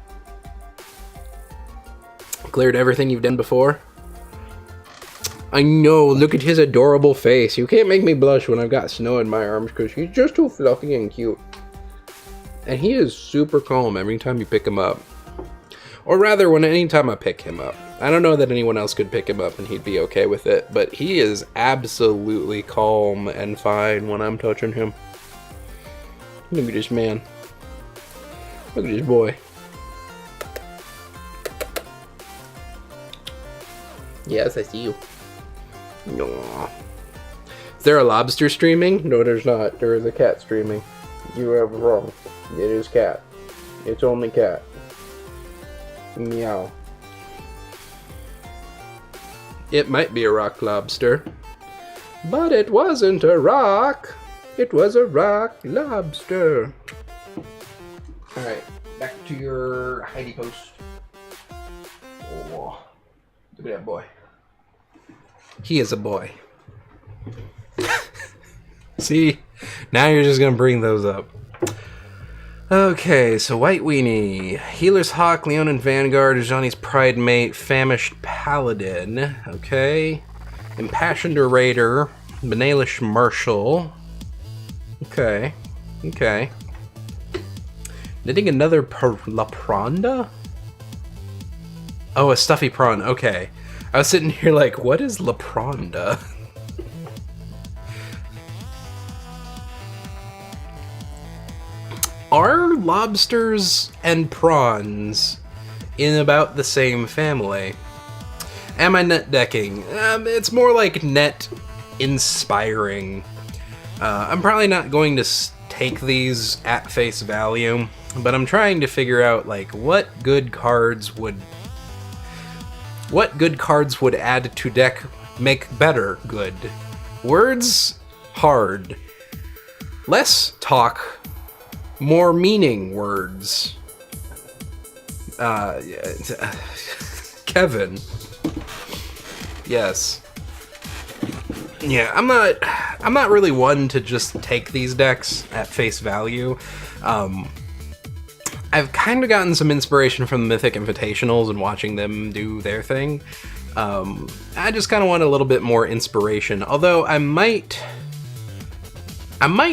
Cleared everything you've done before? I know, look at his adorable face. You can't make me blush when I've got Snow in my arms because he's just too fluffy and cute. And he is super calm every time you pick him up. Or rather, anytime I pick him up. I don't know that anyone else could pick him up and he'd be okay with it, but he is absolutely calm and fine when I'm touching him. Look at this man. Look at this boy. Yes, I see you. Aww. Is there a lobster streaming? No, there's not. There is a cat streaming. You are wrong. It is cat. It's only cat. Meow. It might be a rock lobster. But it wasn't a rock. It was a rock lobster. Alright, back to your hidey post. Oh, look at that boy. He is a boy. See? Now you're just gonna bring those up. Okay, so White Weenie, Healer's Hawk, Leonin Vanguard, Johnny's Pride Mate, Famished Paladin, okay. Impassioned Raider, Benalish Marshal. Okay, okay. Knitting another La Pronda? Oh, a stuffy prawn, okay. I was sitting here like, what is La Pronda? Are lobsters and prawns in about the same family? Am I net decking? It's more like net inspiring. I'm probably not going to take these at face value, but I'm trying to figure out like what good cards would add to deck make better good. Words hard. Less talk, more meaning words. Kevin. Yes. Yeah, I'm not really one to just take these decks at face value. I've kind of gotten some inspiration from the Mythic Invitationals and watching them do their thing. I just kind of want a little bit more inspiration, although I might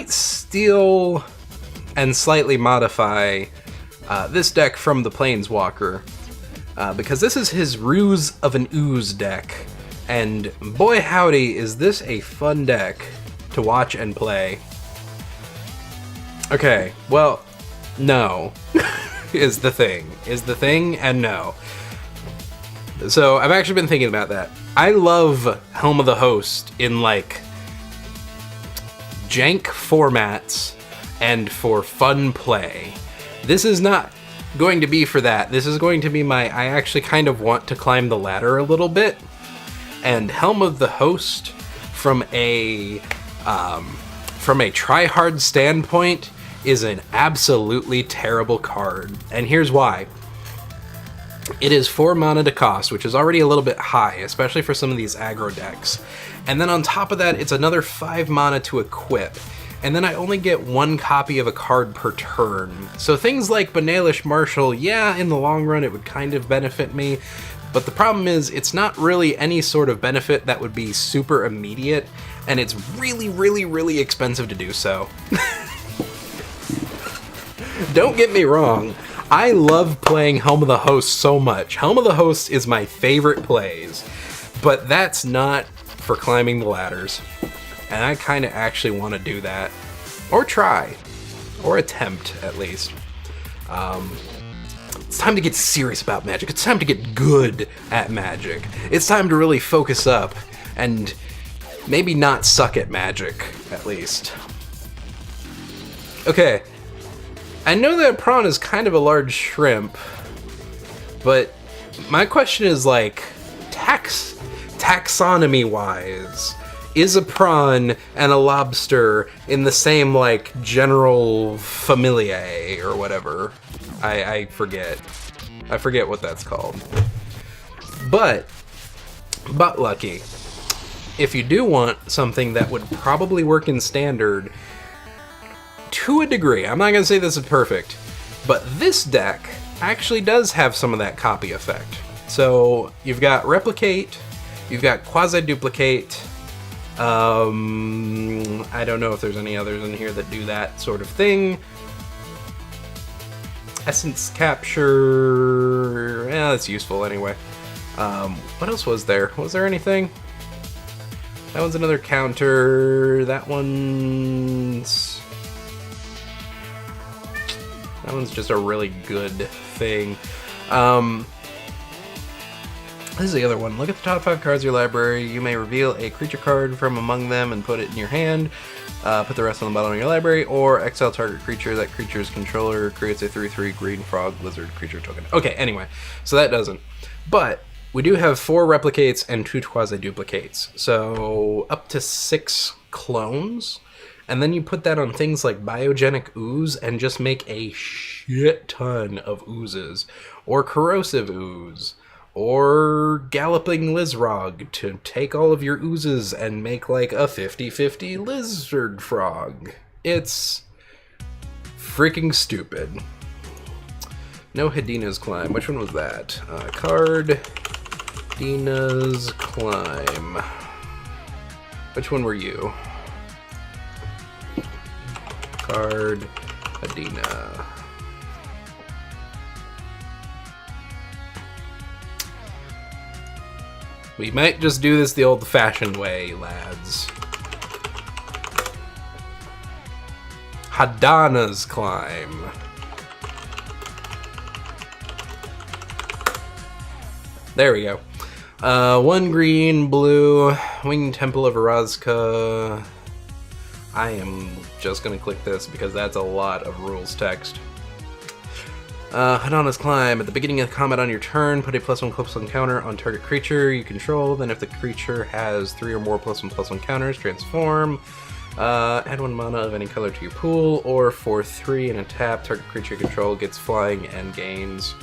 steal and slightly modify this deck from the Planeswalker, because this is his Ruse of an Ooze deck, and boy howdy is this a fun deck to watch and play. Okay, well, no, is the thing, and no. So I've actually been thinking about that. I love Helm of the Host in like jank formats and for fun play. This is not going to be for that. This is going to be I actually kind of want to climb the ladder a little bit. And Helm of the Host, from a try-hard standpoint, is an absolutely terrible card. And here's why. It is 4 mana to cost, which is already a little bit high, especially for some of these aggro decks. And then on top of that, it's another 5 mana to equip. And then I only get 1 copy of a card per turn. So things like Benalish Marshal, yeah, in the long run it would kind of benefit me, but the problem is it's not really any sort of benefit that would be super immediate, and it's really, really, really expensive to do so. Don't get me wrong, I love playing Helm of the Host so much. Helm of the Host is my favorite plays, but that's not for climbing the ladders. And I kind of actually want to do that. Or try. Or attempt, at least. It's time to get serious about Magic. It's time to get good at Magic. It's time to really focus up and maybe not suck at Magic, at least. Okay. I know that a prawn is kind of a large shrimp, but my question is like, taxonomy-wise, is a prawn and a lobster in the same, like, general familia or whatever? I forget. I forget what that's called. But lucky, if you do want something that would probably work in Standard, to a degree, I'm not going to say this is perfect, but this deck actually does have some of that copy effect. So you've got Replicate, you've got Quasi-Duplicate, I don't know if there's any others in here that do that sort of thing. Essence Capture, yeah, that's useful anyway. What else was there? Was there anything? That one's another counter. That one's just a really good thing. this is the other one. Look at the top 5 cards of your library. You may reveal a creature card from among them and put it in your hand. Put the rest on the bottom of your library, or exile target creature. That creature's controller creates a 3/3 green frog lizard creature token. Okay, anyway, so that doesn't. But we do have 4 replicates and 2 quasi-duplicates. So up to 6 clones. And then you put that on things like Biogenic Ooze and just make a shit ton of oozes. Or Corrosive Ooze. Or Galloping Lizrog to take all of your oozes and make like a 50-50 lizard frog. It's freaking stupid. No Hedina's Climb. Which one was that? Card. Hedina's Climb. Which one were you? Card. Hedina. We might just do this the old-fashioned way, lads. Hadana's Climb. There we go. 1 green, blue, Winged Temple of Erazka. I am just gonna click this because that's a lot of rules text. Hadana's Climb. At the beginning of the combat on your turn, put a +1/+1 counter on target creature you control. Then if the creature has 3 or more +1/+1 counters, transform. Add 1 mana of any color to your pool, or for 3 and a tap, target creature you control gets flying and gains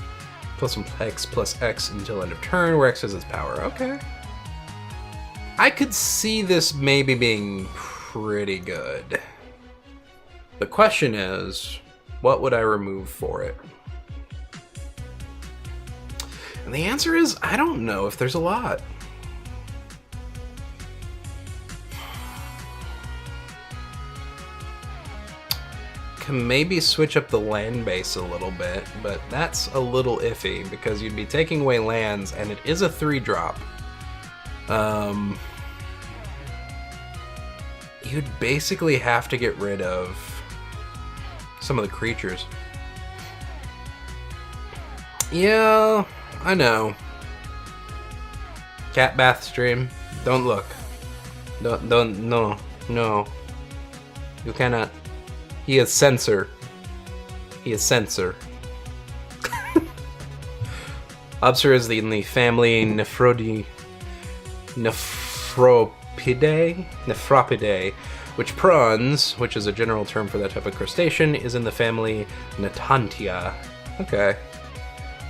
+1/+X until end of turn, where X is its power. Okay. I could see this maybe being pretty good. The question is, what would I remove for it? And the answer is, I don't know if there's a lot. Can maybe switch up the land base a little bit, but that's a little iffy because you'd be taking away lands, and it is a 3-drop. You'd basically have to get rid of some of the creatures. Yeah, I know. Cat bath stream. Don't look. No. You cannot. He is censor. He is censor. Obser is in the family Nephropidae, which prawns, which is a general term for that type of crustacean, is in the family Natantia. Okay.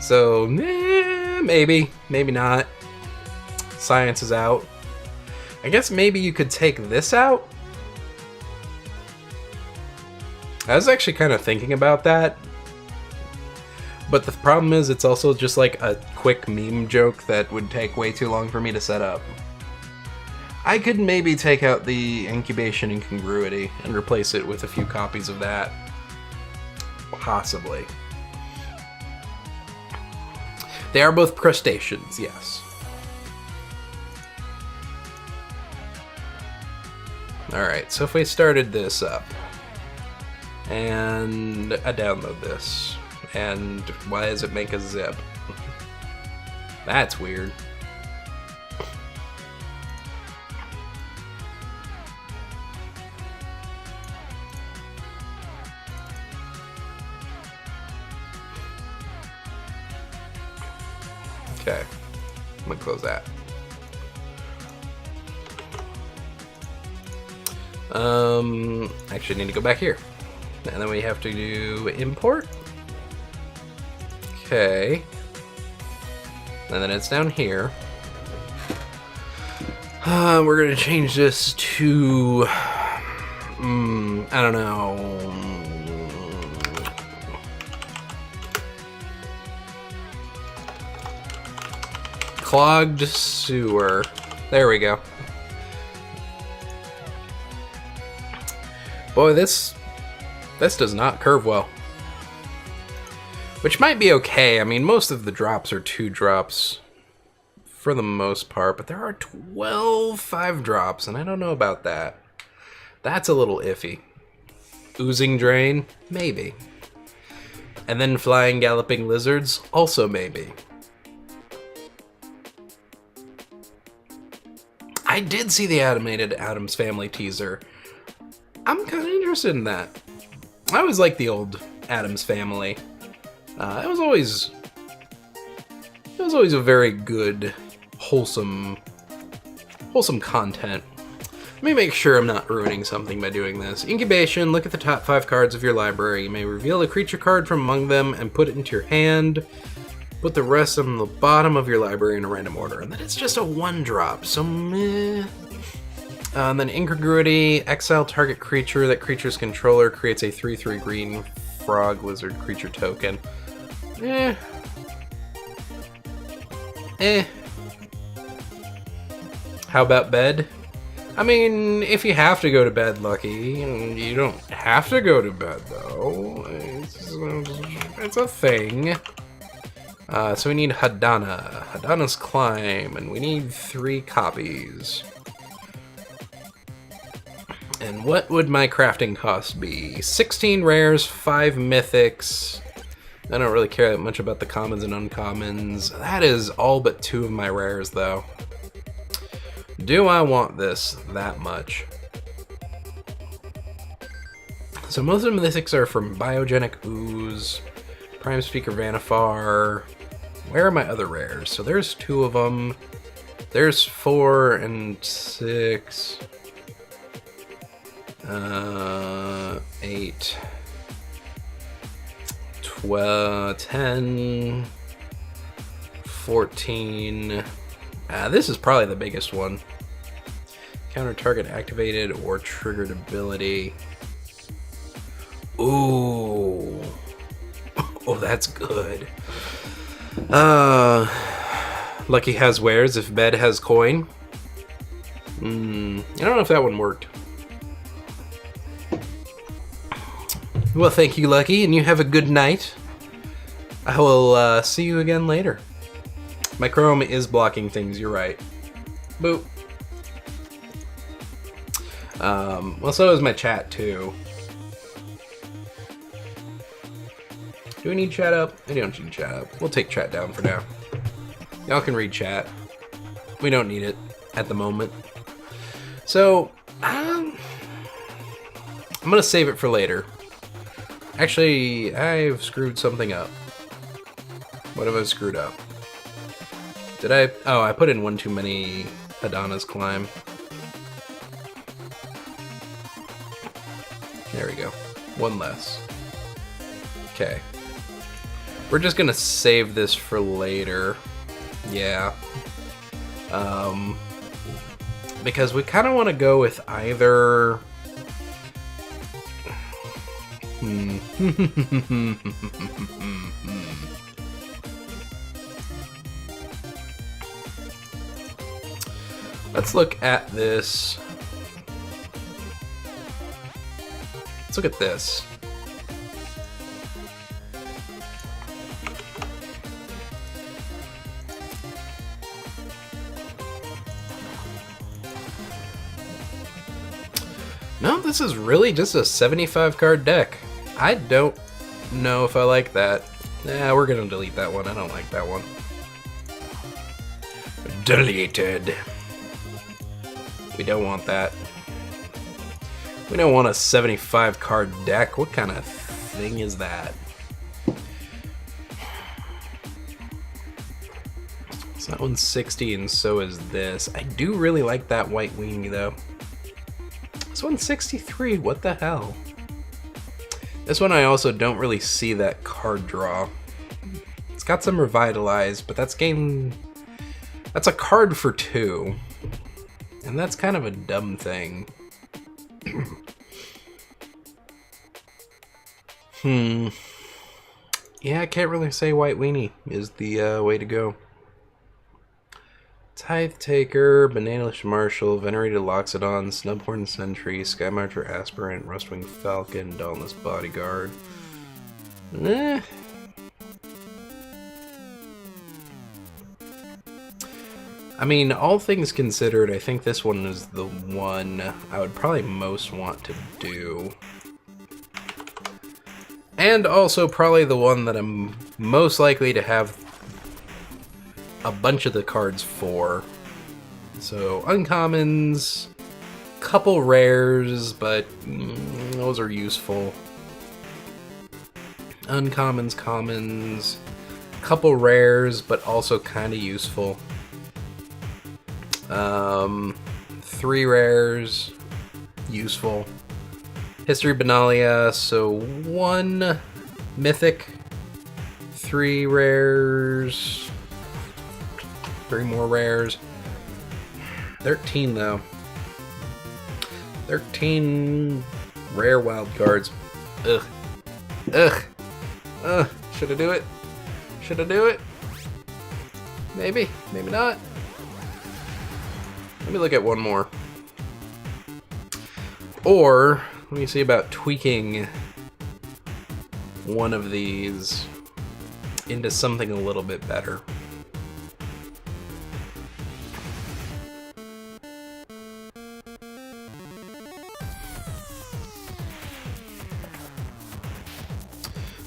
So, maybe not. Science is out. I guess maybe you could take this out? I was actually kind of thinking about that. But the problem is it's also just like a quick meme joke that would take way too long for me to set up. I could maybe take out the incubation incongruity and replace it with a few copies of that. Possibly. They are both crustaceans, yes. Alright, so if we started this up, and I download this, and why does it make a zip? That's weird. Okay, I'm gonna close that. Actually need to go back here. And then we have to do import. Okay. And then it's down here. We're gonna change this to, I don't know. Clogged sewer. There we go. Boy, this does not curve well. Which might be okay. I mean, most of the drops are 2-drops for the most part, but there are 12 5-drops, and I don't know about that. That's a little iffy. Oozing Drain? Maybe. And then Flying Galloping Lizards? Also maybe. I did see the animated Addams Family teaser. I'm kind of interested in that. I always liked the old Addams Family. It was always a very good, wholesome content. Let me make sure I'm not ruining something by doing this. Incubation, look at the top 5 cards of your library. You may reveal a creature card from among them and put it into your hand. Put the rest on the bottom of your library in a random order. And then it's just a 1-drop, so meh. And then Incongruity, exile target creature. That creature's controller creates a 3/3 green frog lizard creature token. How about bed? I mean, if you have to go to bed, Lucky, you don't have to go to bed, though. It's a thing. So we need Hadana. Hadana's Climb, and we need 3 copies. And what would my crafting cost be? 16 rares, 5 mythics. I don't really care that much about the commons and uncommons. That is all but 2 of my rares, though. Do I want this that much? So most of the mythics are from Biogenic Ooze, Prime Speaker Vanifar. Where are my other rares? So there's 2 of them. There's 4 and 6. 8. 12, 10. 14. This is probably the biggest one. Counter target activated or triggered ability. Ooh. Oh, that's good. Lucky has wares if bed has coin. I don't know if that one worked. Well, thank you, Lucky, and you have a good night. I will see you again later. My Chrome is blocking things, you're right. Boop. Well, so is my chat, too. Do we need chat up? I don't need chat up. We'll take chat down for now. Y'all can read chat. We don't need it at the moment. So, I'm gonna save it for later. Actually, I've screwed something up. What have I screwed up? Did I? Oh, I put in 1 too many Hadana's Climb. There we go. 1 less. Okay. We're just gonna save this for later. Yeah. Because we kind of want to go with either... Let's look at this. Let's look at this. No, this is really just a 75 card deck. I don't know if I like that. Nah, we're gonna delete that one. I don't like that one. Deleted. We don't want that. We don't want a 75 card deck. What kind of thing is that? So that one's 60 and so is this. I do really like that white weenie though. This one's 63, what the hell? This one I also don't really see that card draw. It's got some Revitalize, but that's a card for 2. And that's kind of a dumb thing. Yeah, I can't really say White Weenie is the way to go. Tithe Taker, Bananalish Marshal, Venerated Loxodon, Snubhorn Sentry, Skymarcher Aspirant, Rustwing Falcon, Dauntless Bodyguard. I mean, all things considered, I think this one is the one I would probably most want to do. And also probably the one that I'm most likely to have a bunch of the cards for. So uncommons, couple rares, but those are useful. Uncommons, commons, couple rares, but also kind of useful. 3 rares, useful. History Benalia, so 1 mythic, 3 rares, 3 more rares. 13 though. 13 rare wild cards. Ugh. Ugh. Ugh. Should I do it? Should I do it? Maybe. Maybe not. Let me look at one more. Or, let me see about tweaking one of these into something a little bit better.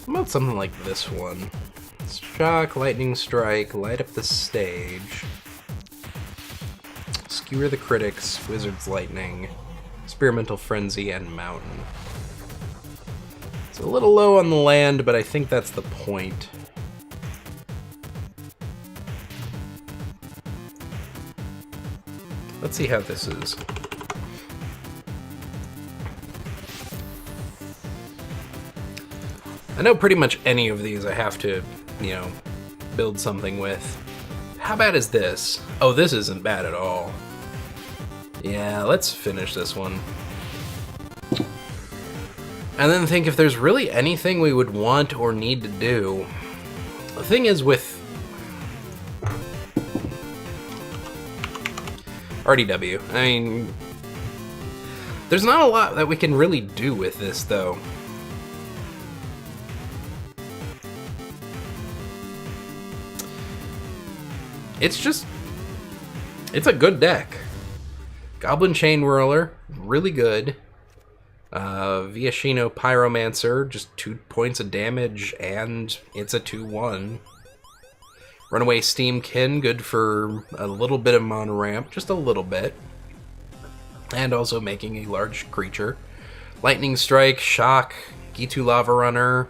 How about something like this one? Shock, Lightning Strike, Light Up the Stage, Skewer the Critics, Wizard's Lightning, Experimental Frenzy, and Mountain. It's a little low on the land, but I think that's the point. Let's see how this is. I know pretty much any of these I have to, you know, build something with. How bad is this? Oh, this isn't bad at all. Yeah, let's finish this one. And then think if there's really anything we would want or need to do. The thing is with RDW, I mean, there's not a lot that we can really do with this, though. It's a good deck. Goblin Chain Whirler, really good. Viashino Pyromancer, just 2 points of damage, and it's a 2/1. Runaway Steamkin, good for a little bit of mono ramp, just a little bit. And also making a large creature. Lightning Strike, Shock, Gitu Lava Runner,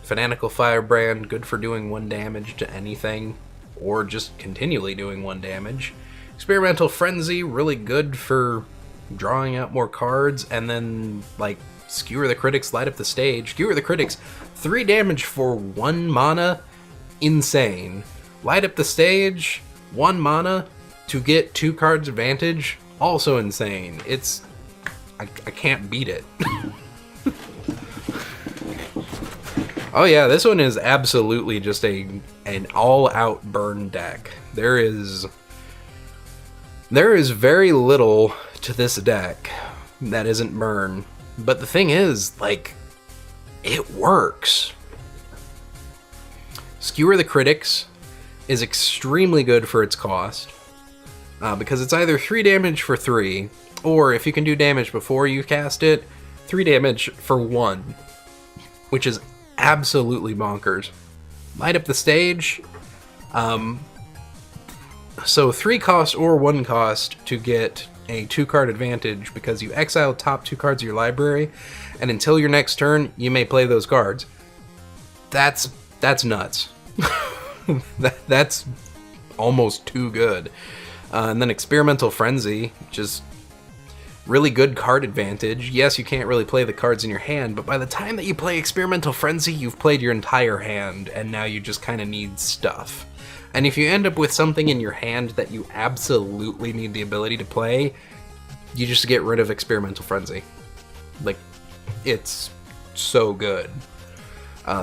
Fanatical Firebrand, good for doing 1 damage to anything, or just continually doing 1 damage. Experimental Frenzy, really good for drawing out more cards, and then, like, Skewer the Critics, Light Up the Stage. Skewer the Critics, 3 damage for 1 mana, insane. Light Up the Stage, 1 mana to get 2 cards advantage, also insane. It's... I can't beat it. Oh yeah, this one is absolutely just an all-out burn deck. There is very little to this deck that isn't burn. But the thing is, like, it works. Skewer the Critics is extremely good for its cost. Because it's either 3 damage for 3, or if you can do damage before you cast it, 3 damage for 1. Which is absolutely bonkers. Light Up the Stage. So 3 cost or 1 cost to get a 2-card advantage because you exile top 2 cards of your library, and until your next turn, you may play those cards. That's nuts. That's almost too good. And then Experimental Frenzy, just really good card advantage. Yes, you can't really play the cards in your hand, but by the time that you play Experimental Frenzy, you've played your entire hand, and now you just kind of need stuff. And if you end up with something in your hand that you absolutely need the ability to play, you just get rid of Experimental Frenzy. Like, it's so good.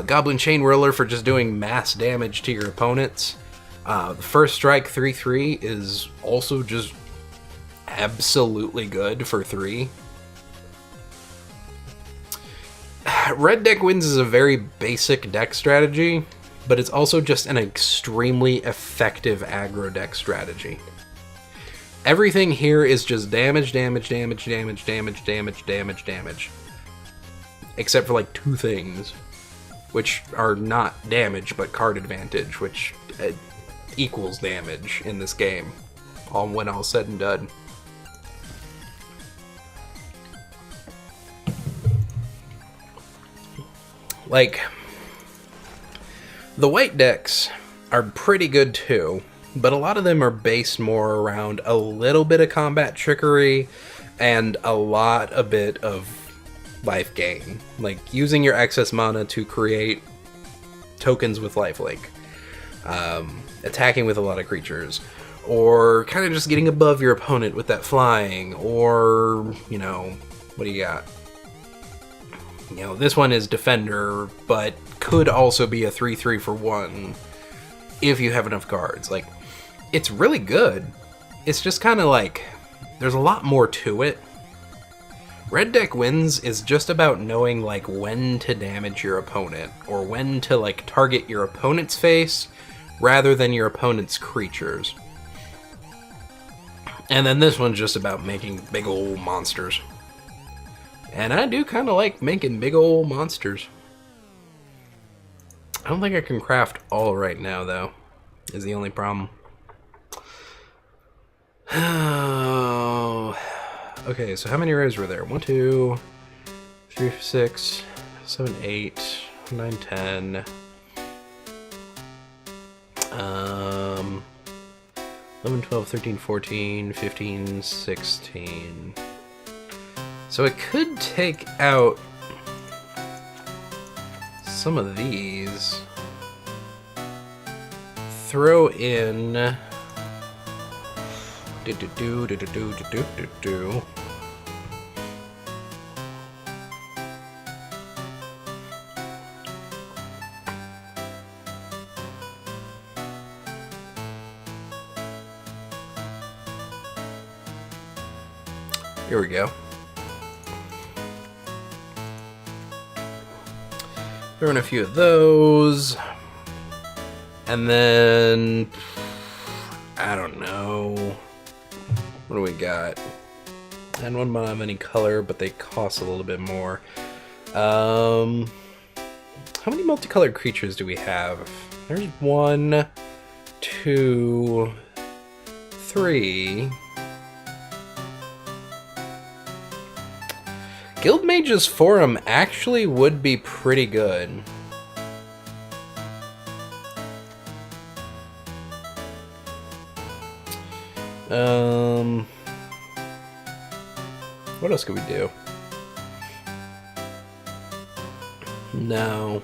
Goblin Chain Whirler for just doing mass damage to your opponents. The First Strike 3/3 is also just absolutely good for 3. Red Deck Wins is a very basic deck strategy, but it's also just an extremely effective aggro deck strategy. Everything here is just damage, damage, damage, damage, damage, damage, damage, damage. Except for like 2 things, which are not damage, but card advantage, which equals damage in this game. all when all's said and done. Like, the white decks are pretty good too, but a lot of them are based more around a little bit of combat trickery and a bit of life gain. Like, using your excess mana to create tokens with lifelink, attacking with a lot of creatures, or kind of just getting above your opponent with that flying, or, you know, what do you got? You know, this one is Defender, but could also be a 3/3 for 1 if you have enough cards. Like, it's really good. It's just kind of like, there's a lot more to it. Red deck wins is just about knowing, like, when to damage your opponent, or when to, like, target your opponent's face rather than your opponent's creatures. And then this one's just about making big old monsters. And I do kind of like making big old monsters. I don't think I can craft all right now, though, is the only problem. Oh. Okay, so how many rows were there? 1, 2, 3, 6, 7, 8, 9, 10. 11, 12, 13, 14, 15, 16. So it could take out some of these. Throw in... Here we go. Throw in a few of those. And then... I don't know. What do we got? And one don't have any color, but they cost a little bit more. How many multicolored creatures do we have? There's 1, 2, 3. Guildmage's Forum actually would be pretty good. What else could we do? No.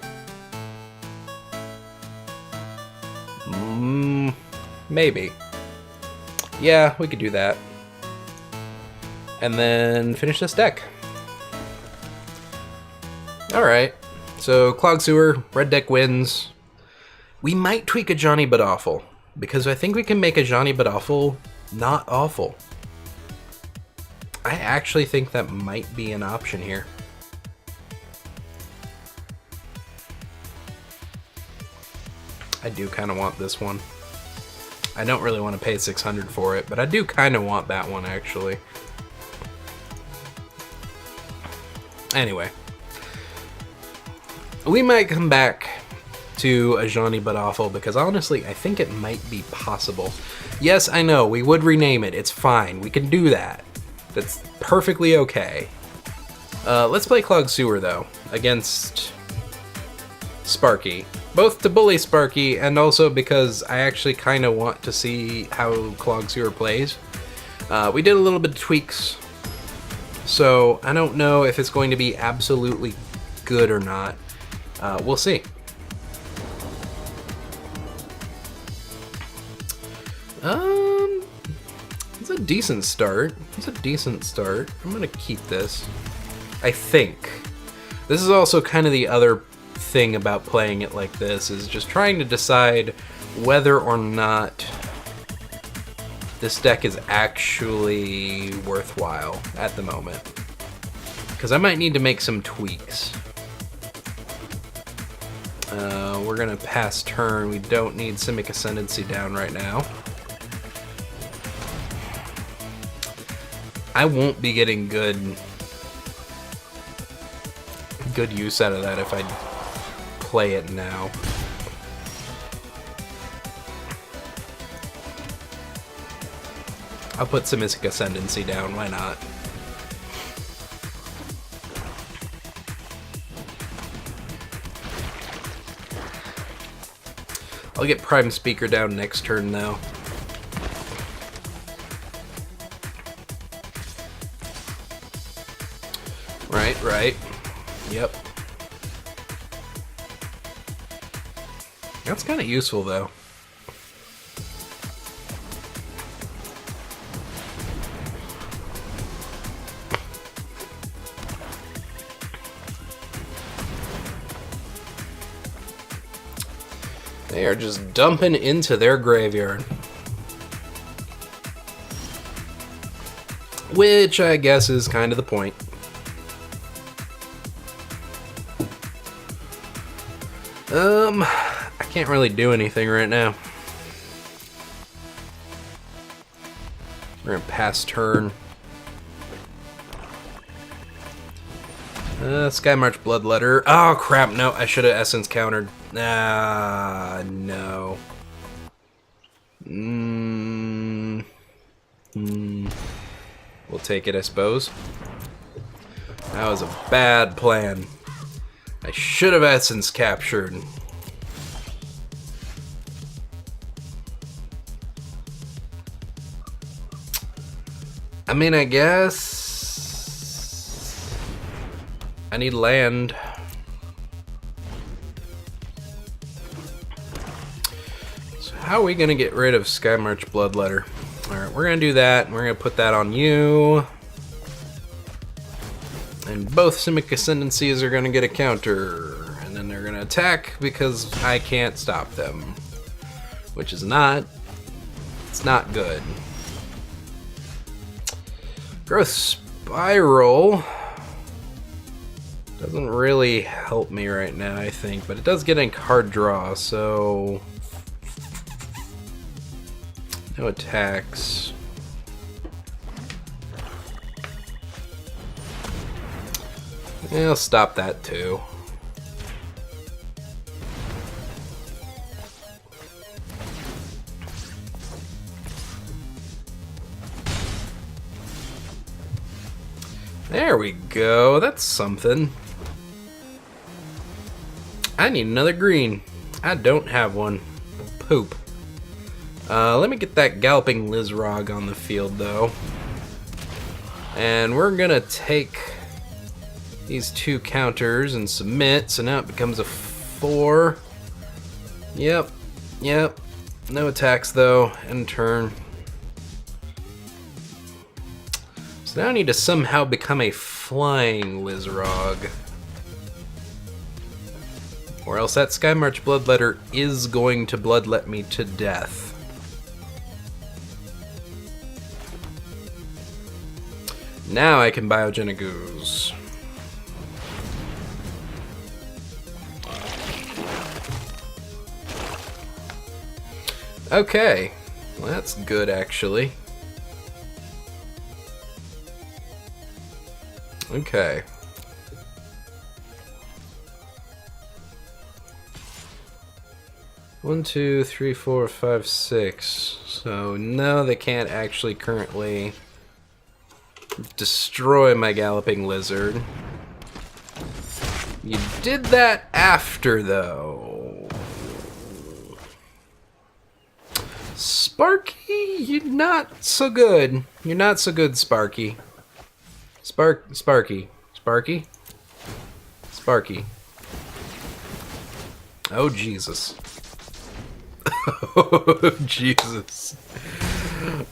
Maybe. Yeah, we could do that. And then finish this deck. Alright. So, Clog Sewer, red deck wins. We might tweak a Johnny But Awful, because I think we can make a Johnny But Awful not awful. I actually think that might be an option here. I do kind of want this one. I don't really want to pay 600 for it, but I do kind of want that one, actually. Anyway. We might come back to a Johnny But Awful, because honestly, I think it might be possible. Yes, I know, we would rename it. It's fine. We can do that. That's perfectly okay. Let's play Clog Sewer, though, against Sparky. Both to bully Sparky, and also because I actually kind of want to see how Clog Sewer plays. We did a little bit of tweaks, so I don't know if it's going to be absolutely good or not. We'll see. It's a decent start. It's a decent start. I'm gonna keep this. I think. This is also kind of the other thing about playing it like this, is just trying to decide whether or not this deck is actually worthwhile at the moment. Because I might need to make some tweaks. We're gonna pass turn. We don't need Simic Ascendancy down right now. I won't be getting good use out of that if I play it now. I'll put Simic Ascendancy down, why not? I'll get Prime Speaker down next turn, though. Right. Yep. That's kind of useful, though. They are just dumping into their graveyard. Which I guess is kind of the point. I can't really do anything right now. We're gonna pass turn. Skymarch Bloodletter. Oh crap, no, I should have Essence countered. Ah, no. We'll take it, I suppose. That was a bad plan. I should have Essence captured. I mean, I guess I need land. So how are we gonna get rid of Skymarch Bloodletter? Alright, we're gonna do that, and we're gonna put that on you. And both Simic Ascendancies are gonna get a counter. And then they're gonna attack because I can't stop them. Which is not... it's not good. Growth Spiral doesn't really help me right now, I think, but it does get in card draw, so no attacks. Yeah, I'll stop that too. There we go, that's something. I need another green. I don't have one. Poop. Let me get that Galloping Lizrog on the field though. And we're gonna take these two counters and submit, so now it becomes a 4. Yep. No attacks though, end turn. So now I need to somehow become a flying Lizrog. Or else that Skymarch Bloodletter is going to bloodlet me to death. Now I can Biogenic Ooze. Okay, well, that's good actually. Okay. One, two, three, four, five, six. So no, they can't actually currently destroy my Galloping Lizard. You did that after, though. Sparky, you're not so good. You're not so good, Sparky. Sparky. Oh, Jesus. Oh, Jesus.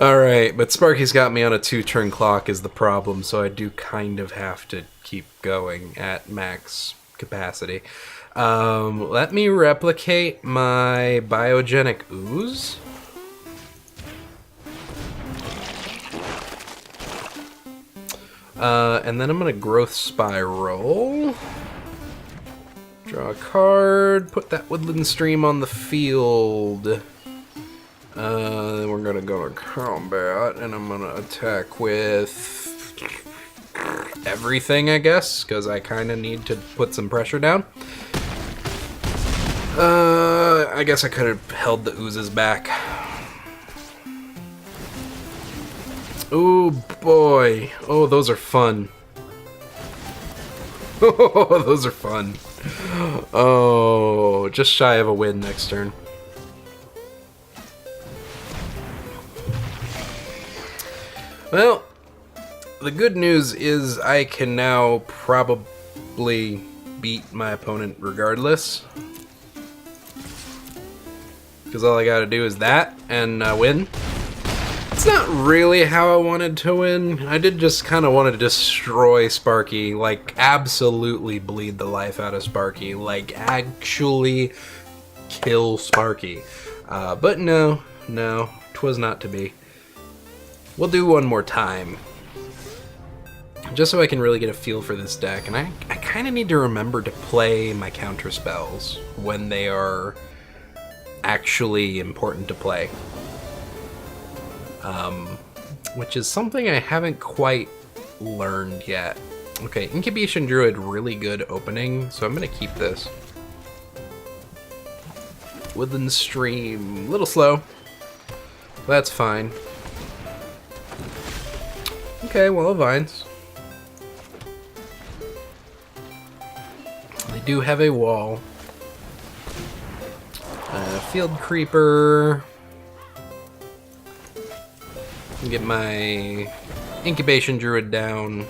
Alright, but Sparky's got me on a 2-turn clock is the problem, so I do kind of have to keep going at max capacity. Let me replicate my Biogenic Ooze. And then I'm gonna Growth Spiral. Draw a card, put that Woodland Stream on the field. Then we're gonna go to combat, and I'm gonna attack with everything, I guess, because I kind of need to put some pressure down. I guess I could have held the oozes back. Oh boy. Oh, those are fun. Oh, those are fun. Oh, just shy of a win next turn. Well, the good news is I can now probably beat my opponent regardless. Because all I gotta do is that and win. It's not really how I wanted to win. I did just kind of want to destroy Sparky, like absolutely bleed the life out of Sparky, like actually kill Sparky. But no, 'twas not to be. We'll do one more time. Just so I can really get a feel for this deck, and I kind of need to remember to play my counter spells when they are actually important to play. Which is something I haven't quite learned yet. Okay, Incubation Druid, really good opening, so I'm gonna keep this. Woodland Stream, a little slow. That's fine. Okay, well, vines. They do have a wall. Field Creeper. Get my Incubation Druid down.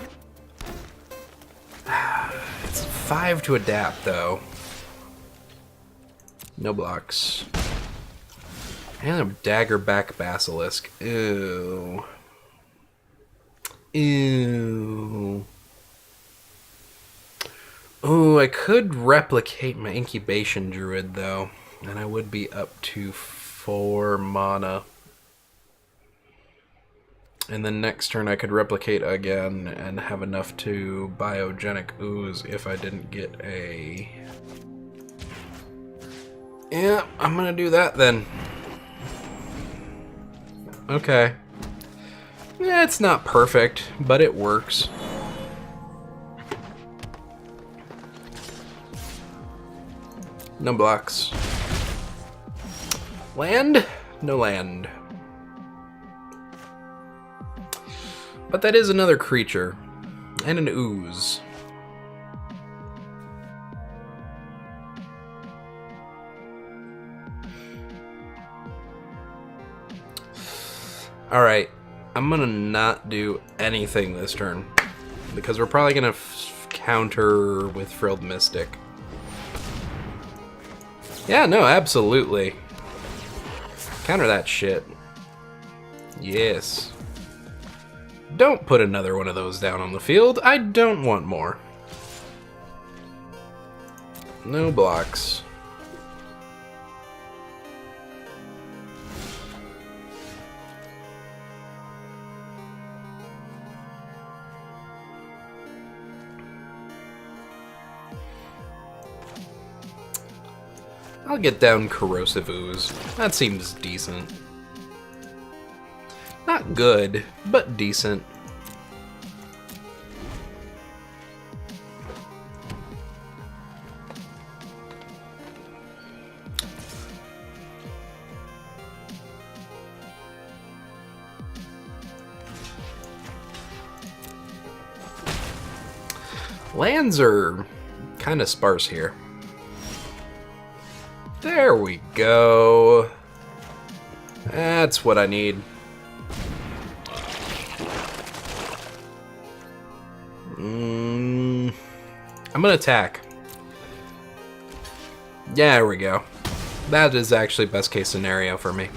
It's 5 to adapt, though. No blocks. And a Daggerback Basilisk. Ew. Ew. Ooh, I could replicate my Incubation Druid, though. And I would be up to 4 mana. And then next turn I could replicate again and have enough to Biogenic Ooze if I didn't get a... Yeah, I'm gonna do that then. Okay. Yeah, it's not perfect, but it works. No blocks. Land? No land. But that is another creature. And an ooze. Alright. I'm gonna not do anything this turn. Because we're probably gonna counter with Frilled Mystic. Yeah, no, absolutely. Counter that shit. Yes. Don't put another one of those down on the field. I don't want more. No blocks. I'll get down Corrosive Ooze. That seems decent. Not good, but decent. Lands are kind of sparse here. There we go. That's what I need. I'm gonna attack. Yeah, there we go. That is actually best case scenario for me.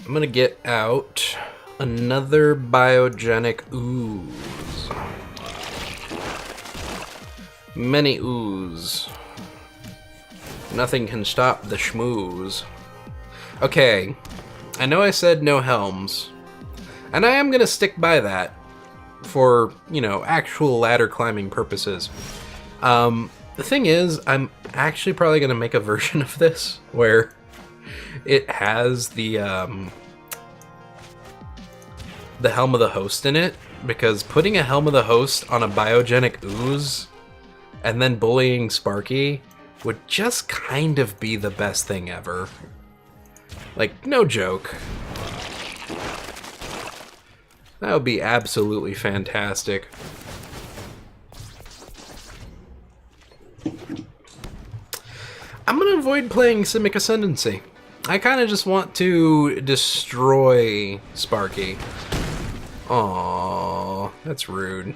I'm gonna get out another Biogenic Ooze. Many ooze. Nothing can stop the schmooze. Okay, I know I said no helms, and I am gonna stick by that for, you know, actual ladder climbing purposes. The thing is, I'm actually probably gonna make a version of this where it has the the Helm of the Host in it, because putting a Helm of the Host on a biogenic ooze and then bullying Sparky would just kind of be the best thing ever. Like, no joke. That would be absolutely fantastic. I'm gonna avoid playing Simic Ascendancy. I kind of just want to destroy Sparky. Aww, that's rude.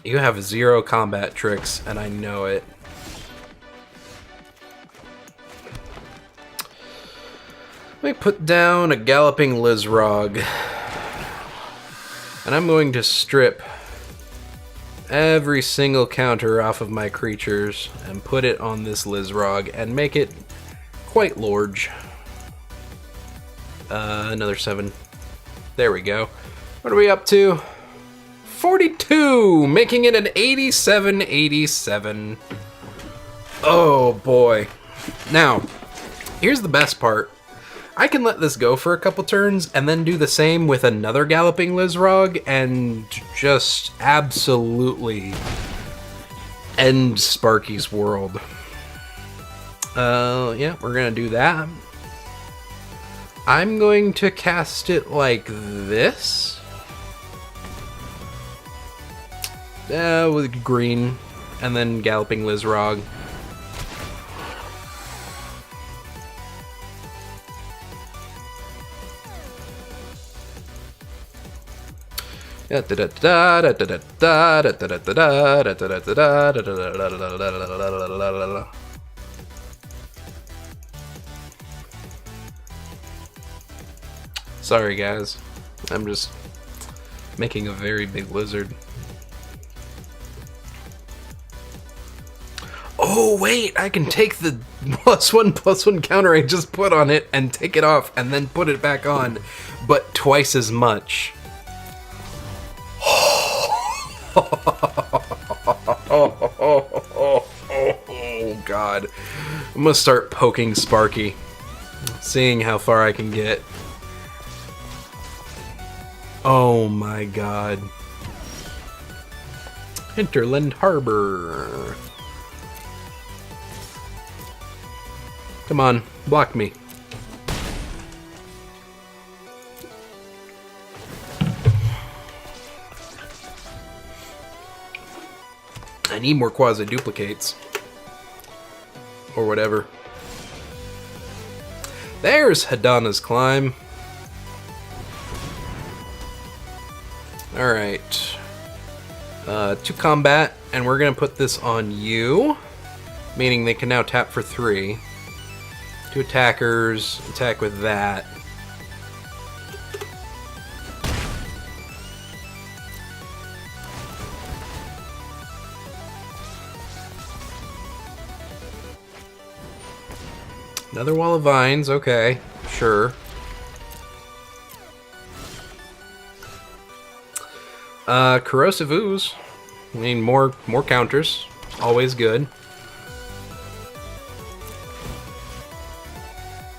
You have 0 combat tricks, and I know it. Let me put down a Galloping Lizrog. And I'm going to strip every single counter off of my creatures and put it on this Lizrog and make it quite large. Another 7. There we go. What are we up to? 42! Making it an 87-87. Oh boy. Now, here's the best part. I can let this go for a couple turns and then do the same with another Galloping Lizrog and just absolutely end Sparky's world. Yeah, we're gonna do that. I'm going to cast it like this. With green, and then Galloping Lizrog. Sorry guys, I'm just making a very big lizard. Oh wait, I can take the +1/+1 counter I just put on it and take it off and then put it back on, but twice as much. Oh god. I'm gonna start poking Sparky, seeing how far I can get. Oh my god. Hinterland Harbor. Come on, block me. I need more quasi-duplicates. Or whatever. There's Hadana's Climb. Alright. 2 combat, and we're gonna put this on you. Meaning they can now tap for 3. 2 attackers, attack with that. Another Wall of Vines, okay, sure. Corrosive Ooze. I mean, more counters. Always good.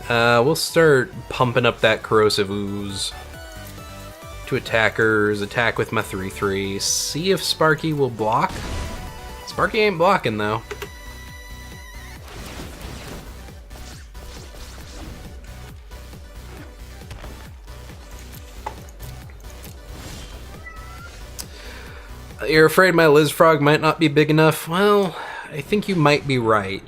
We'll start pumping up that Corrosive Ooze. 2 attackers, attack with my 3/3. See if Sparky will block. Sparky ain't blocking, though. You're afraid my Lizfrog might not be big enough? Well, I think you might be right.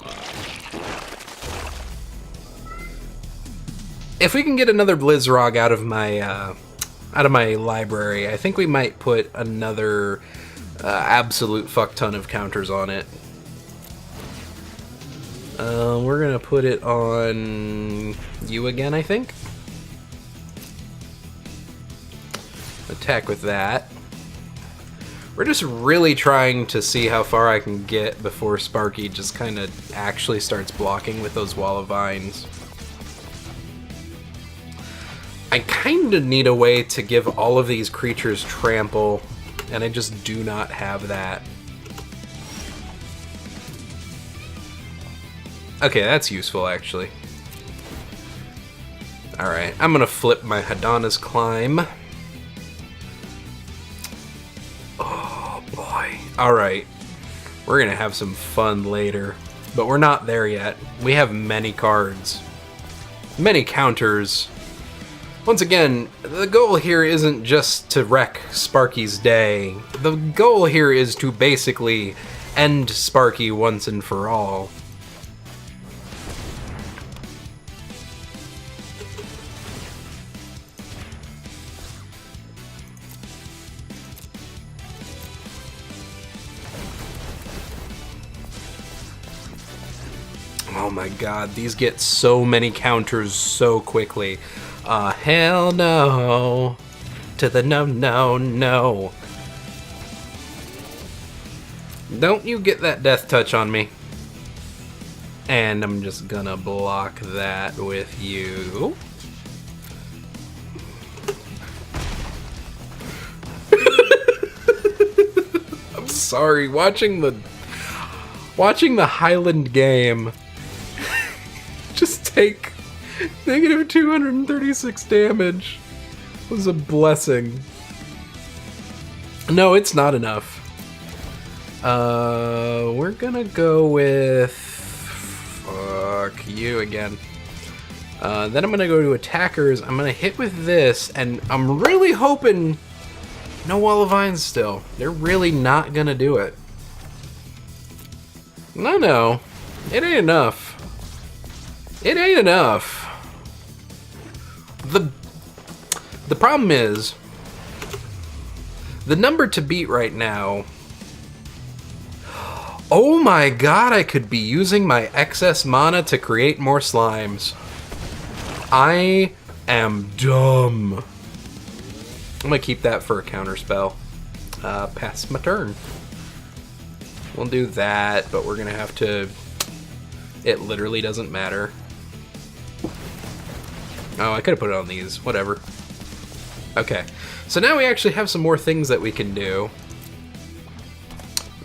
If we can get another Blizzrog out of my library, I think we might put another absolute fuck ton of counters on it. We're gonna put it on you again, I think. Attack with that. We're just really trying to see how far I can get before Sparky just kind of actually starts blocking with those Wall of Vines. I kind of need a way to give all of these creatures trample, and I just do not have that. Okay, that's useful, actually. Alright, I'm gonna flip my Hadana's Climb. Oh boy. Alright. We're gonna have some fun later. But we're not there yet. We have many cards. Many counters. Once again, the goal here isn't just to wreck Sparky's day. The goal here is to basically end Sparky once and for all. Oh my god, these get so many counters so quickly. Hell no. To the no, no, no. Don't you get that death touch on me. And I'm just gonna block that with you. I'm sorry, watching the Highland game. Just take negative 236 damage was a blessing. No, it's not enough. We're gonna go with... Fuck you again. Then I'm gonna go to attackers. I'm gonna hit with this, and I'm really hoping no Wall of Vines still. They're really not gonna do it. No, it ain't enough. It ain't enough. The problem is, the number to beat right now... Oh my god, I could be using my excess mana to create more slimes. I am dumb. I'm gonna keep that for a counter spell. Pass my turn. We'll do that, but we're gonna have to... It literally doesn't matter. Oh, I could have put it on these. Whatever. Okay. So now we actually have some more things that we can do.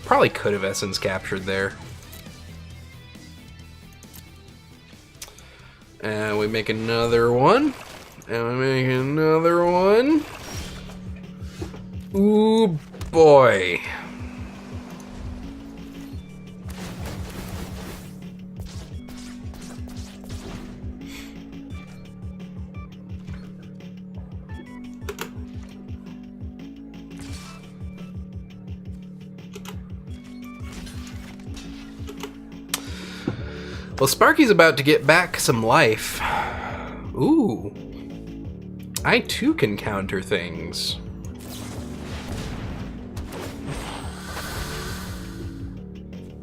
Probably could have Essence captured there. And we make another one. And we make another one. Ooh, boy. Well, Sparky's about to get back some life. Ooh. I too can counter things.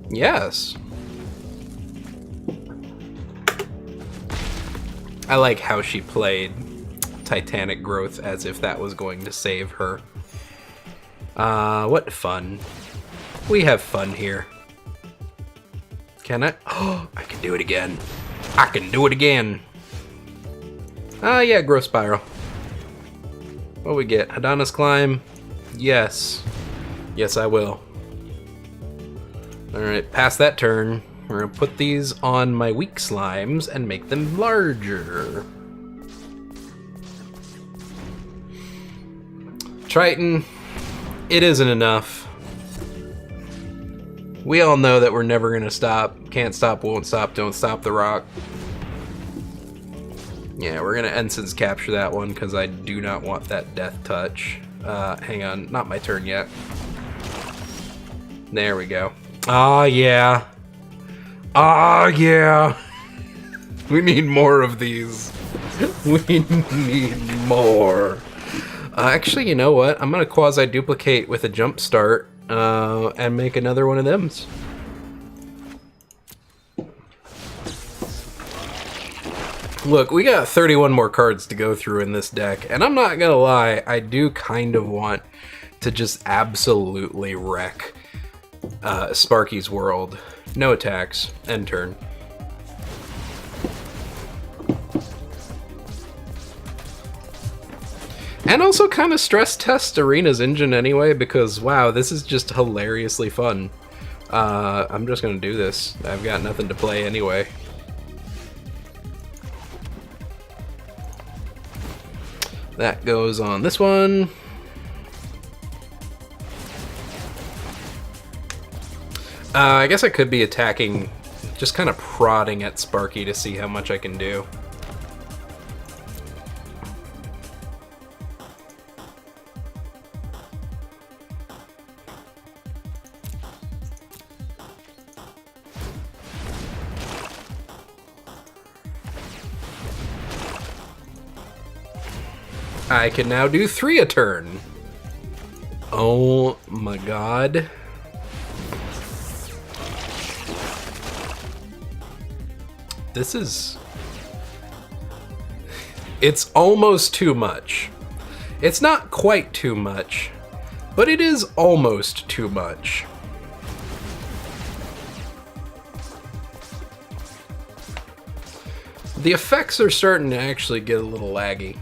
Yes. I like how she played Titanic Growth as if that was going to save her. What fun. We have fun here. Can I? Oh, I can do it again. I can do it again. Yeah, Growth Spiral. What we get? Hadana's Climb? Yes. Yes, I will. Alright, past that turn, we're gonna put these on my weak slimes and make them larger. Triton, it isn't enough. We all know that we're never gonna stop. Can't stop, won't stop, don't stop the rock. Yeah, we're gonna Ensign's capture that one because I do not want that death touch. Hang on, not my turn yet. There we go. Ah, yeah. Ah, yeah. We need more of these. We need more. Actually, you know what? I'm gonna quasi-duplicate with a jump start and make another one of them's. Look, we got 31 more cards to go through in this deck, and I'm not gonna lie, I do kind of want to just absolutely wreck Sparky's world. No attacks. End turn. And also kind of stress test Arena's engine anyway, because wow, this is just hilariously fun. I'm just gonna do this. I've got nothing to play anyway. That goes on this one. I guess I could be attacking, just kind of prodding at Sparky to see how much I can do. I can now do 3 a turn. Oh my god. This is... It's almost too much. It's not quite too much, but it is almost too much. The effects are starting to actually get a little laggy.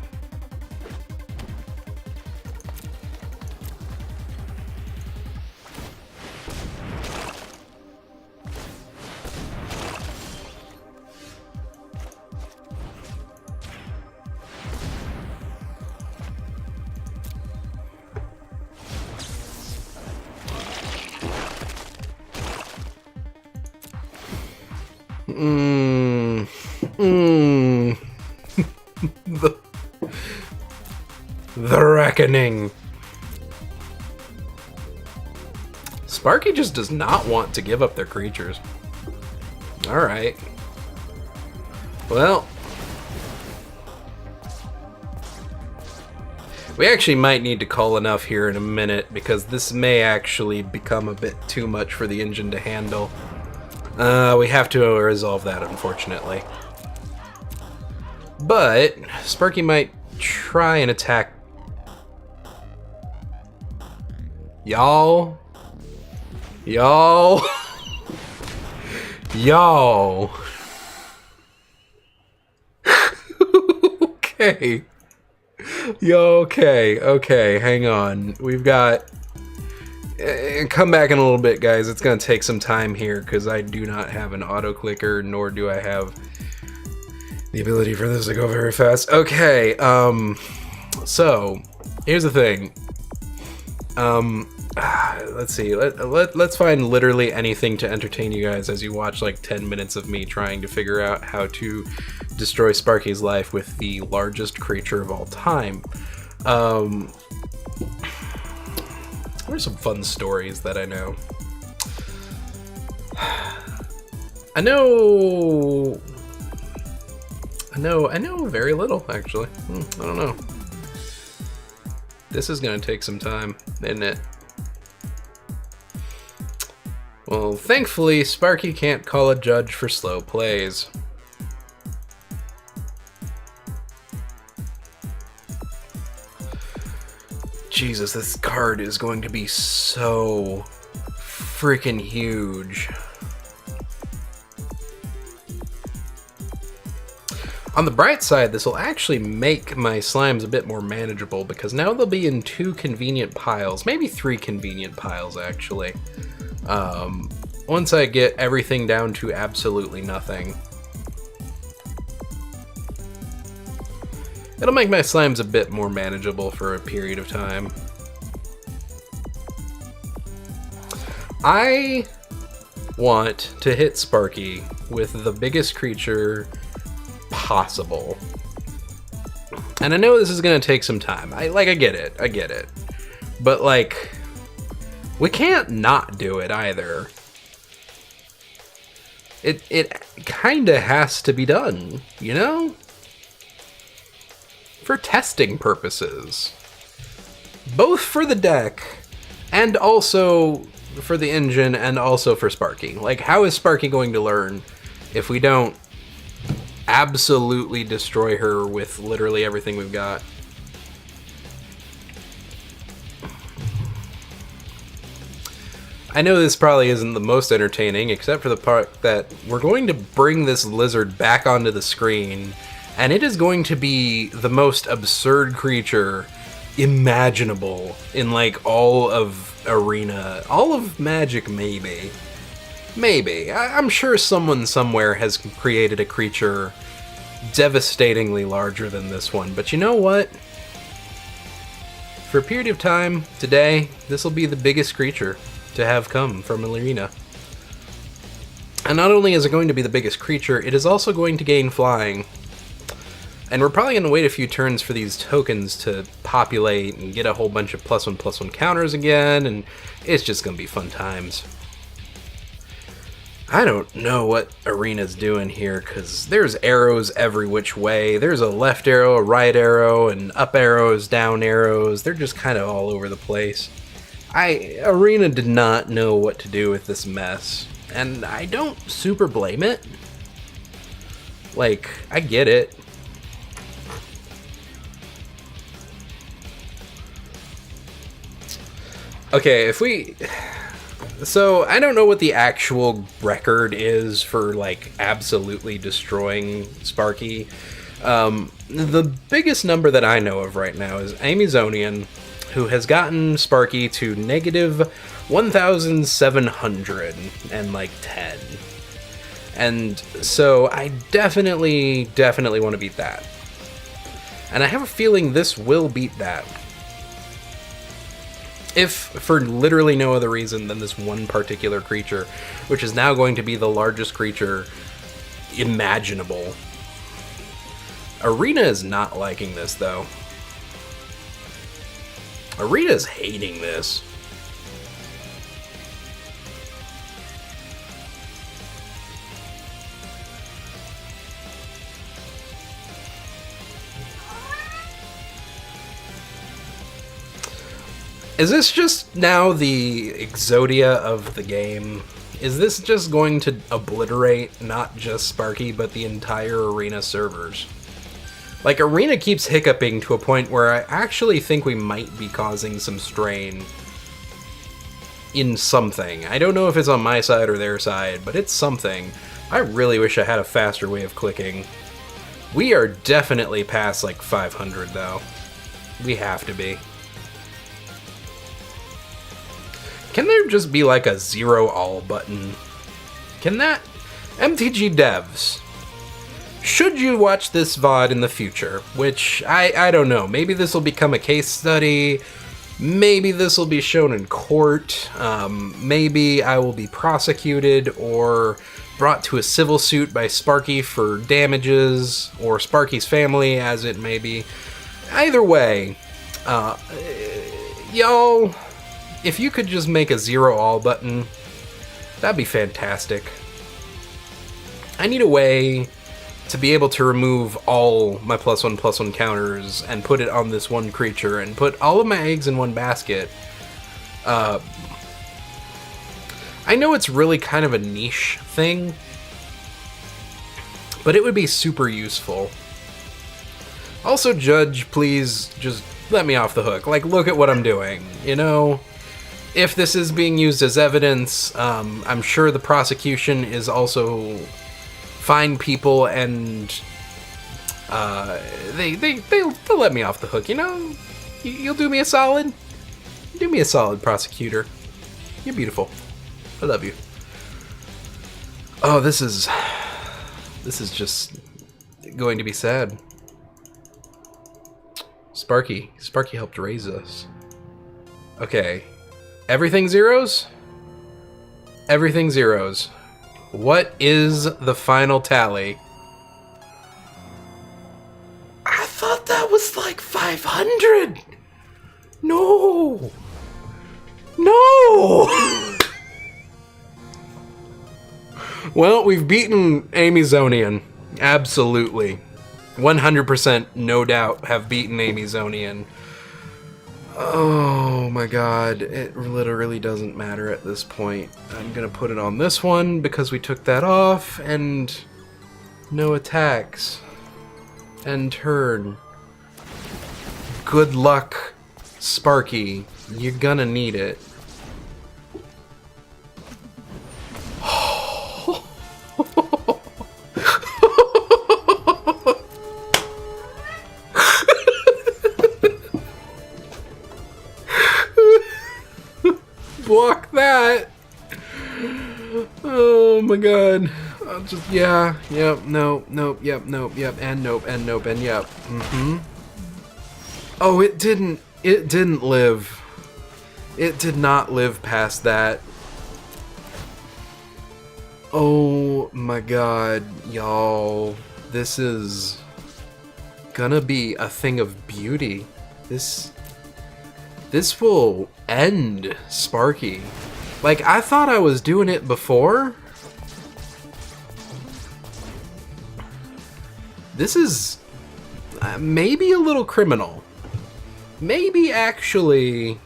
The Reckoning. Sparky just does not want to give up their creatures. Alright. Well. We actually might need to call enough here in a minute, because this may actually become a bit too much for the engine to handle. We have to resolve that, unfortunately. But Sparky might try and attack. Y'all. Y'all. Y'all. Okay. Yo, okay, hang on. We've got... come back in a little bit, guys. It's gonna take some time here, because I do not have an auto-clicker, nor do I have the ability for this to go very fast. Okay, so, here's the thing. Let's see, let's find literally anything to entertain you guys as you watch like 10 minutes of me trying to figure out how to destroy Sparky's life with the largest creature of all time. What are some fun stories that I know? I know very little, actually. I don't know. This is gonna take some time, isn't it? Well, thankfully, Sparky can't call a judge for slow plays. Jesus, this card is going to be so freaking huge. On the bright side, this will actually make my slimes a bit more manageable, because now they'll be in 2 convenient piles, maybe 3 convenient piles actually. Once I get everything down to absolutely nothing. It'll make my slimes a bit more manageable for a period of time. I want to hit Sparky with the biggest creature possible. And I know this is gonna take some time. I get it. But like, we can't not do it either. It kinda has to be done, you know? For testing purposes. Both for the deck, and also for the engine, and also for Sparky. Like, how is Sparky going to learn if we don't absolutely destroy her with literally everything we've got? I know this probably isn't the most entertaining, except for the part that we're going to bring this lizard back onto the screen, and it is going to be the most absurd creature imaginable in like all of Arena, all of Magic, maybe. Maybe. I'm sure someone somewhere has created a creature devastatingly larger than this one, but you know what? for a period of time today, this will be the biggest creature to have come from an arena. And not only is it going to be the biggest creature, it is also going to gain flying. And we're probably going to wait a few turns for these tokens to populate and get a whole bunch of +1/+1 counters again, and it's just going to be fun times. I don't know what Arena's doing here, because there's arrows every which way. There's a left arrow, a right arrow, and up arrows, down arrows. They're just kind of all over the place. Arena did not know what to do with this mess, and I don't super blame it. Like, I get it. Okay, so I don't know what the actual record is for, like, absolutely destroying Sparky. The biggest number that I know of right now is Amazonian, who has gotten Sparky to negative 1,710. And so I definitely want to beat that. And I have a feeling this will beat that. If for literally no other reason than this one particular creature, which is now going to be the largest creature imaginable. Arena is not liking this, though. Arena is hating this. Is this just now the Exodia of the game? Is this just going to obliterate not just Sparky, but the entire Arena servers? Like, Arena keeps hiccuping to a point where I actually think we might be causing some strain in something. I don't know if it's on my side or their side, but it's something. I really wish I had a faster way of clicking. We are definitely past, like, 500, though. We have to be. Can there just be like a 0 all button? Can that? MTG devs, should you watch this VOD in the future, which I don't know, maybe this will become a case study, maybe this will be shown in court, maybe I will be prosecuted or brought to a civil suit by Sparky for damages, or Sparky's family, as it may be. Either way, y'all, if you could just make a 0 all button, that'd be fantastic. I need a way to be able to remove all my +1/+1 counters and put it on this one creature and put all of my eggs in one basket. I know it's really kind of a niche thing, but it would be super useful. Also, Judge, please just let me off the hook. Like, look at what I'm doing, you know? If this is being used as evidence, I'm sure the prosecution is also fine people, and they'll let me off the hook, you know? You'll do me a solid? Do me a solid, prosecutor. You're beautiful. I love you. Oh, this is just going to be sad. Sparky helped raise us. Okay. Everything zeros? Everything zeros. What is the final tally? I thought that was like 500! No! No! Well, we've beaten Amazonian. Absolutely. 100% no doubt have beaten Amazonian. Oh my god, it literally doesn't matter at this point. I'm gonna put it on this one because we took that off, and no attacks. End turn. Good luck, Sparky. You're gonna need it. Block that! Oh my god. I'll just, yeah, yep, nope, yep, and nope, and yep. Oh, it didn't. It didn't live. It did not live past that. Oh my god, y'all. This is gonna be a thing of beauty. This will end Sparky. Like, I thought I was doing it before. This is maybe a little criminal. Maybe actually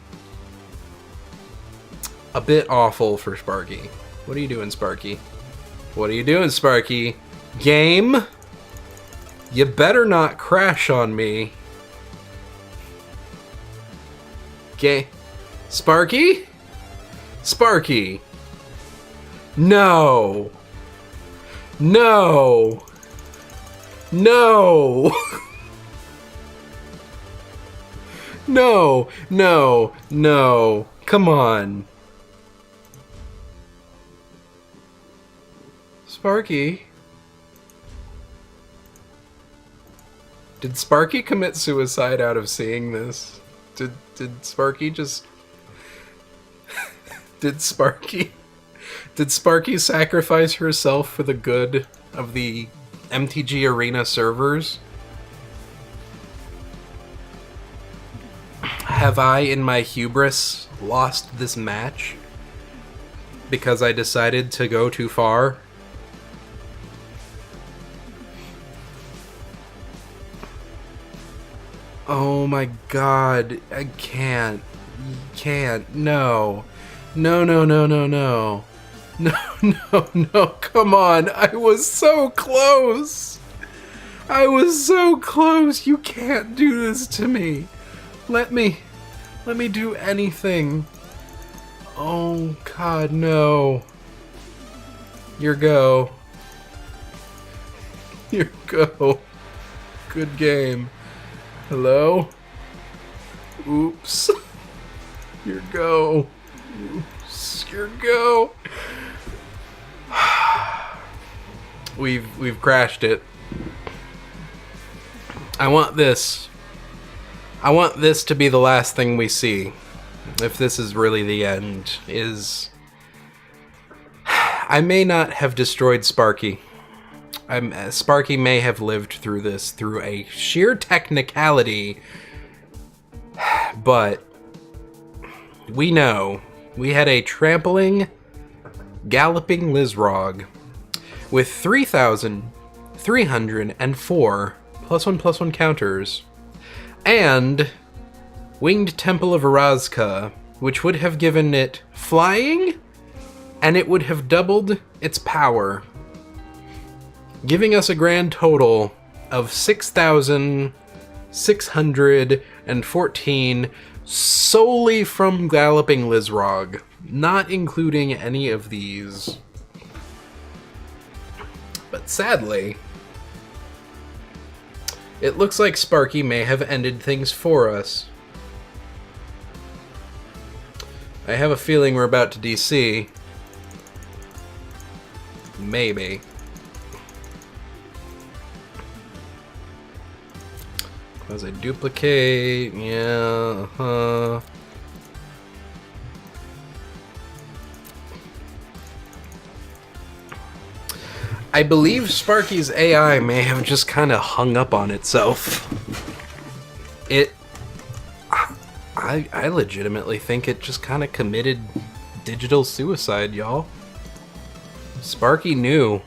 a bit awful for Sparky. What are you doing, Sparky? What are you doing, Sparky? Game? You better not crash on me. Okay. Sparky? Sparky. No. No. No. No. No. No. Come on. Sparky? Did Sparky commit suicide out of seeing this? Did Sparky just... Did Sparky sacrifice herself for the good of the MTG Arena servers? Have I, in my hubris, lost this match because I decided to go too far? Oh my god, I can't. Can't. No. No, no, no, no, no. No, no, no, come on. I was so close. I was so close. You can't do this to me. Let me do anything. Oh god, no. Your go. Your go. Good game. Hello? Oops. Your go. Oops. Your go. We've crashed it. I want this to be the last thing we see. If this is really the end, I may not have destroyed Sparky. Sparky may have lived through this through a sheer technicality, but we know we had a trampling, galloping Lizrog with 3,304 +1/+1 counters, and Winged Temple of Erazka, which would have given it flying, and it would have doubled its power, giving us a grand total of 6,614 solely from Galloping Lizrog, not including any of these. But sadly, it looks like Sparky may have ended things for us. I have a feeling we're about to DC. Maybe. As I duplicate, yeah, I believe Sparky's AI may have just kind of hung up on itself. I legitimately think it just kind of committed digital suicide, y'all. Sparky knew.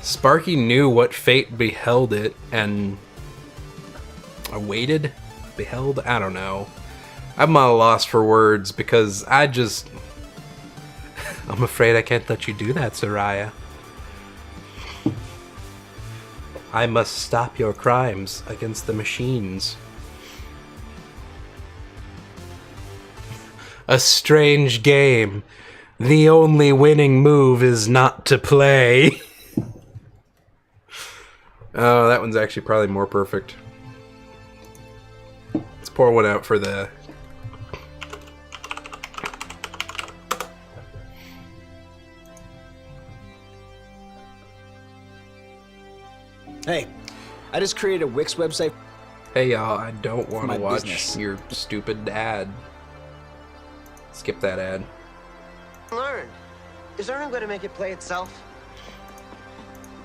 Sparky knew what fate beheld it and awaited? Beheld? I don't know. I'm at a loss for words because I'm afraid I can't let you do that, Soraya. I must stop your crimes against the machines. A strange game. The only winning move is not to play. Oh, that one's actually probably more perfect. Let's pour one out for the... Hey, I just created a Wix website. Hey y'all, I don't want to My watch business. your stupid ad. Skip that ad. Learn. Is learning going to make it play itself?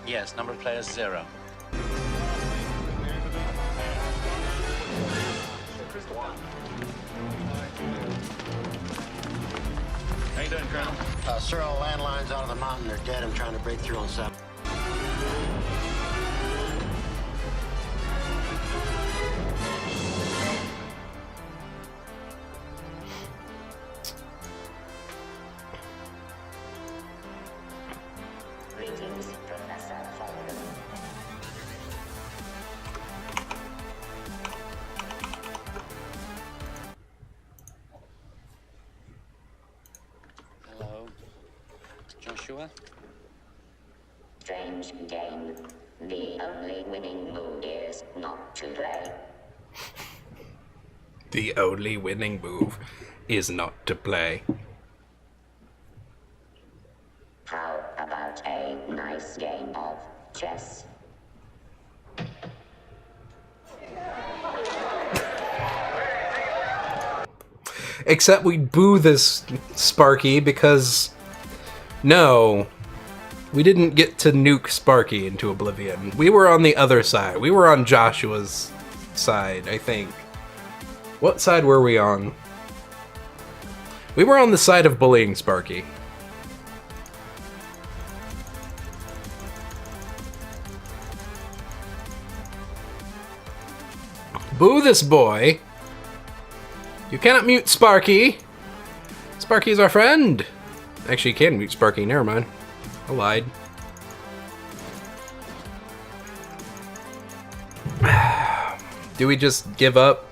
Yes, number of players 0. How you doing, Colonel? Sir, all landlines out of the mountain. They're dead. I'm trying to break through on 7. Hello, Joshua. Strange game. The only winning move is not to play. The only winning move is not to play. How about a nice game of chess? Except we boo this Sparky because no, we didn't get to nuke Sparky into oblivion. We were on the other side. We were on Joshua's side, I think. What side were we on? We were on the side of bullying Sparky. Boo this boy. You cannot mute Sparky. Sparky's our friend. Actually, you can mute Sparky. Never mind. I lied. Do we just give up?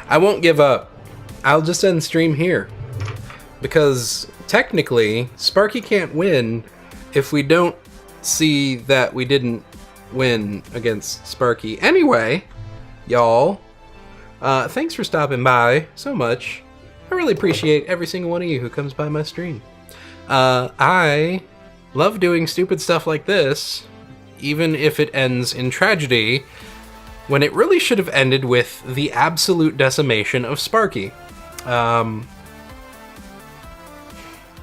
I won't give up. I'll just end stream here. Because technically, Sparky can't win if we don't see that we didn't win against Sparky. Anyway, y'all, thanks for stopping by so much. I really appreciate every single one of you who comes by my stream. I love doing stupid stuff like this, even if it ends in tragedy, when it really should have ended with the absolute decimation of Sparky.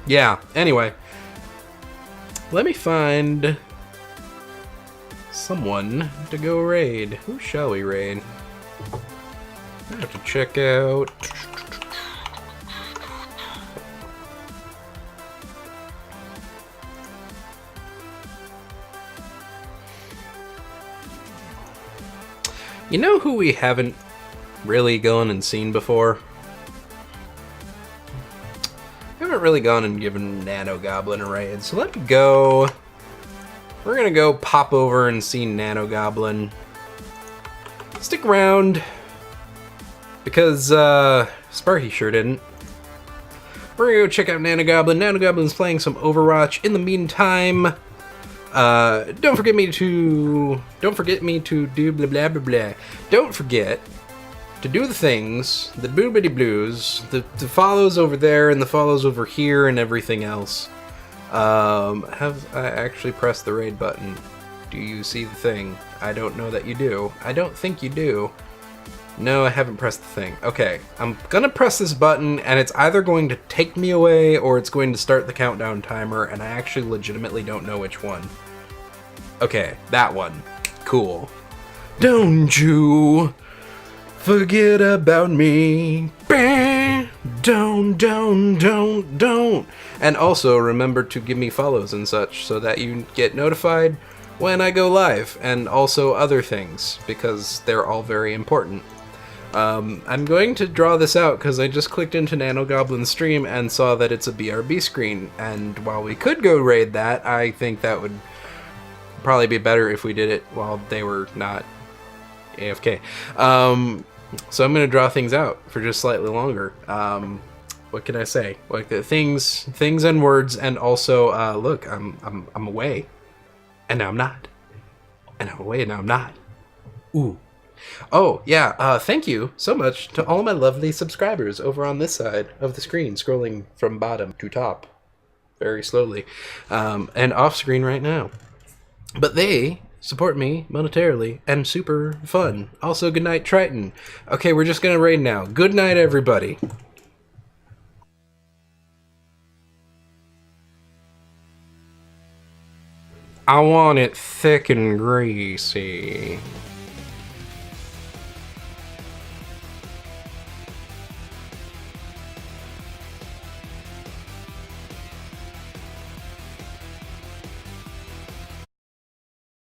Yeah, anyway. Let me find someone to go raid. Who shall we raid? I have to check out. You know who we haven't really gone and seen before? We haven't really gone and given Nano Goblin a raid, so let me go. We're gonna go pop over and see Nano Goblin. Stick around, because Sparky sure didn't. We're gonna go check out Nano Goblin. Nano Goblin's playing some Overwatch. In the meantime, don't forget me to do blah blah blah blah. Don't forget to do the things, the boobity blues, the follows over there and the follows over here and everything else. Have I actually pressed the raid button? Do you see the thing? I don't know that you do. I don't think you do. No, I haven't pressed the thing. Okay, I'm gonna press this button and it's either going to take me away or it's going to start the countdown timer, and I actually legitimately don't know which one. Okay, that one. Cool. Don't you forget about me. Bah! Don't. And also remember to give me follows and such so that you get notified when I go live, and also other things, because they're all very important. I'm going to draw this out because I just clicked into Nano Goblin's stream and saw that it's a BRB screen, and while we could go raid that, I think that would probably be better if we did it while they were not AFK. So I'm going to draw things out for just slightly longer. What can I say? Like the things and words, and also look, I'm away, and now I'm not, and I'm away, and now I'm not. Ooh. Oh, yeah, thank you so much to all my lovely subscribers over on this side of the screen, scrolling from bottom to top very slowly, and off screen right now. But they support me monetarily and super fun. Also, good night, Triton. Okay, we're just gonna raid now. Good night, everybody. I want it thick and greasy.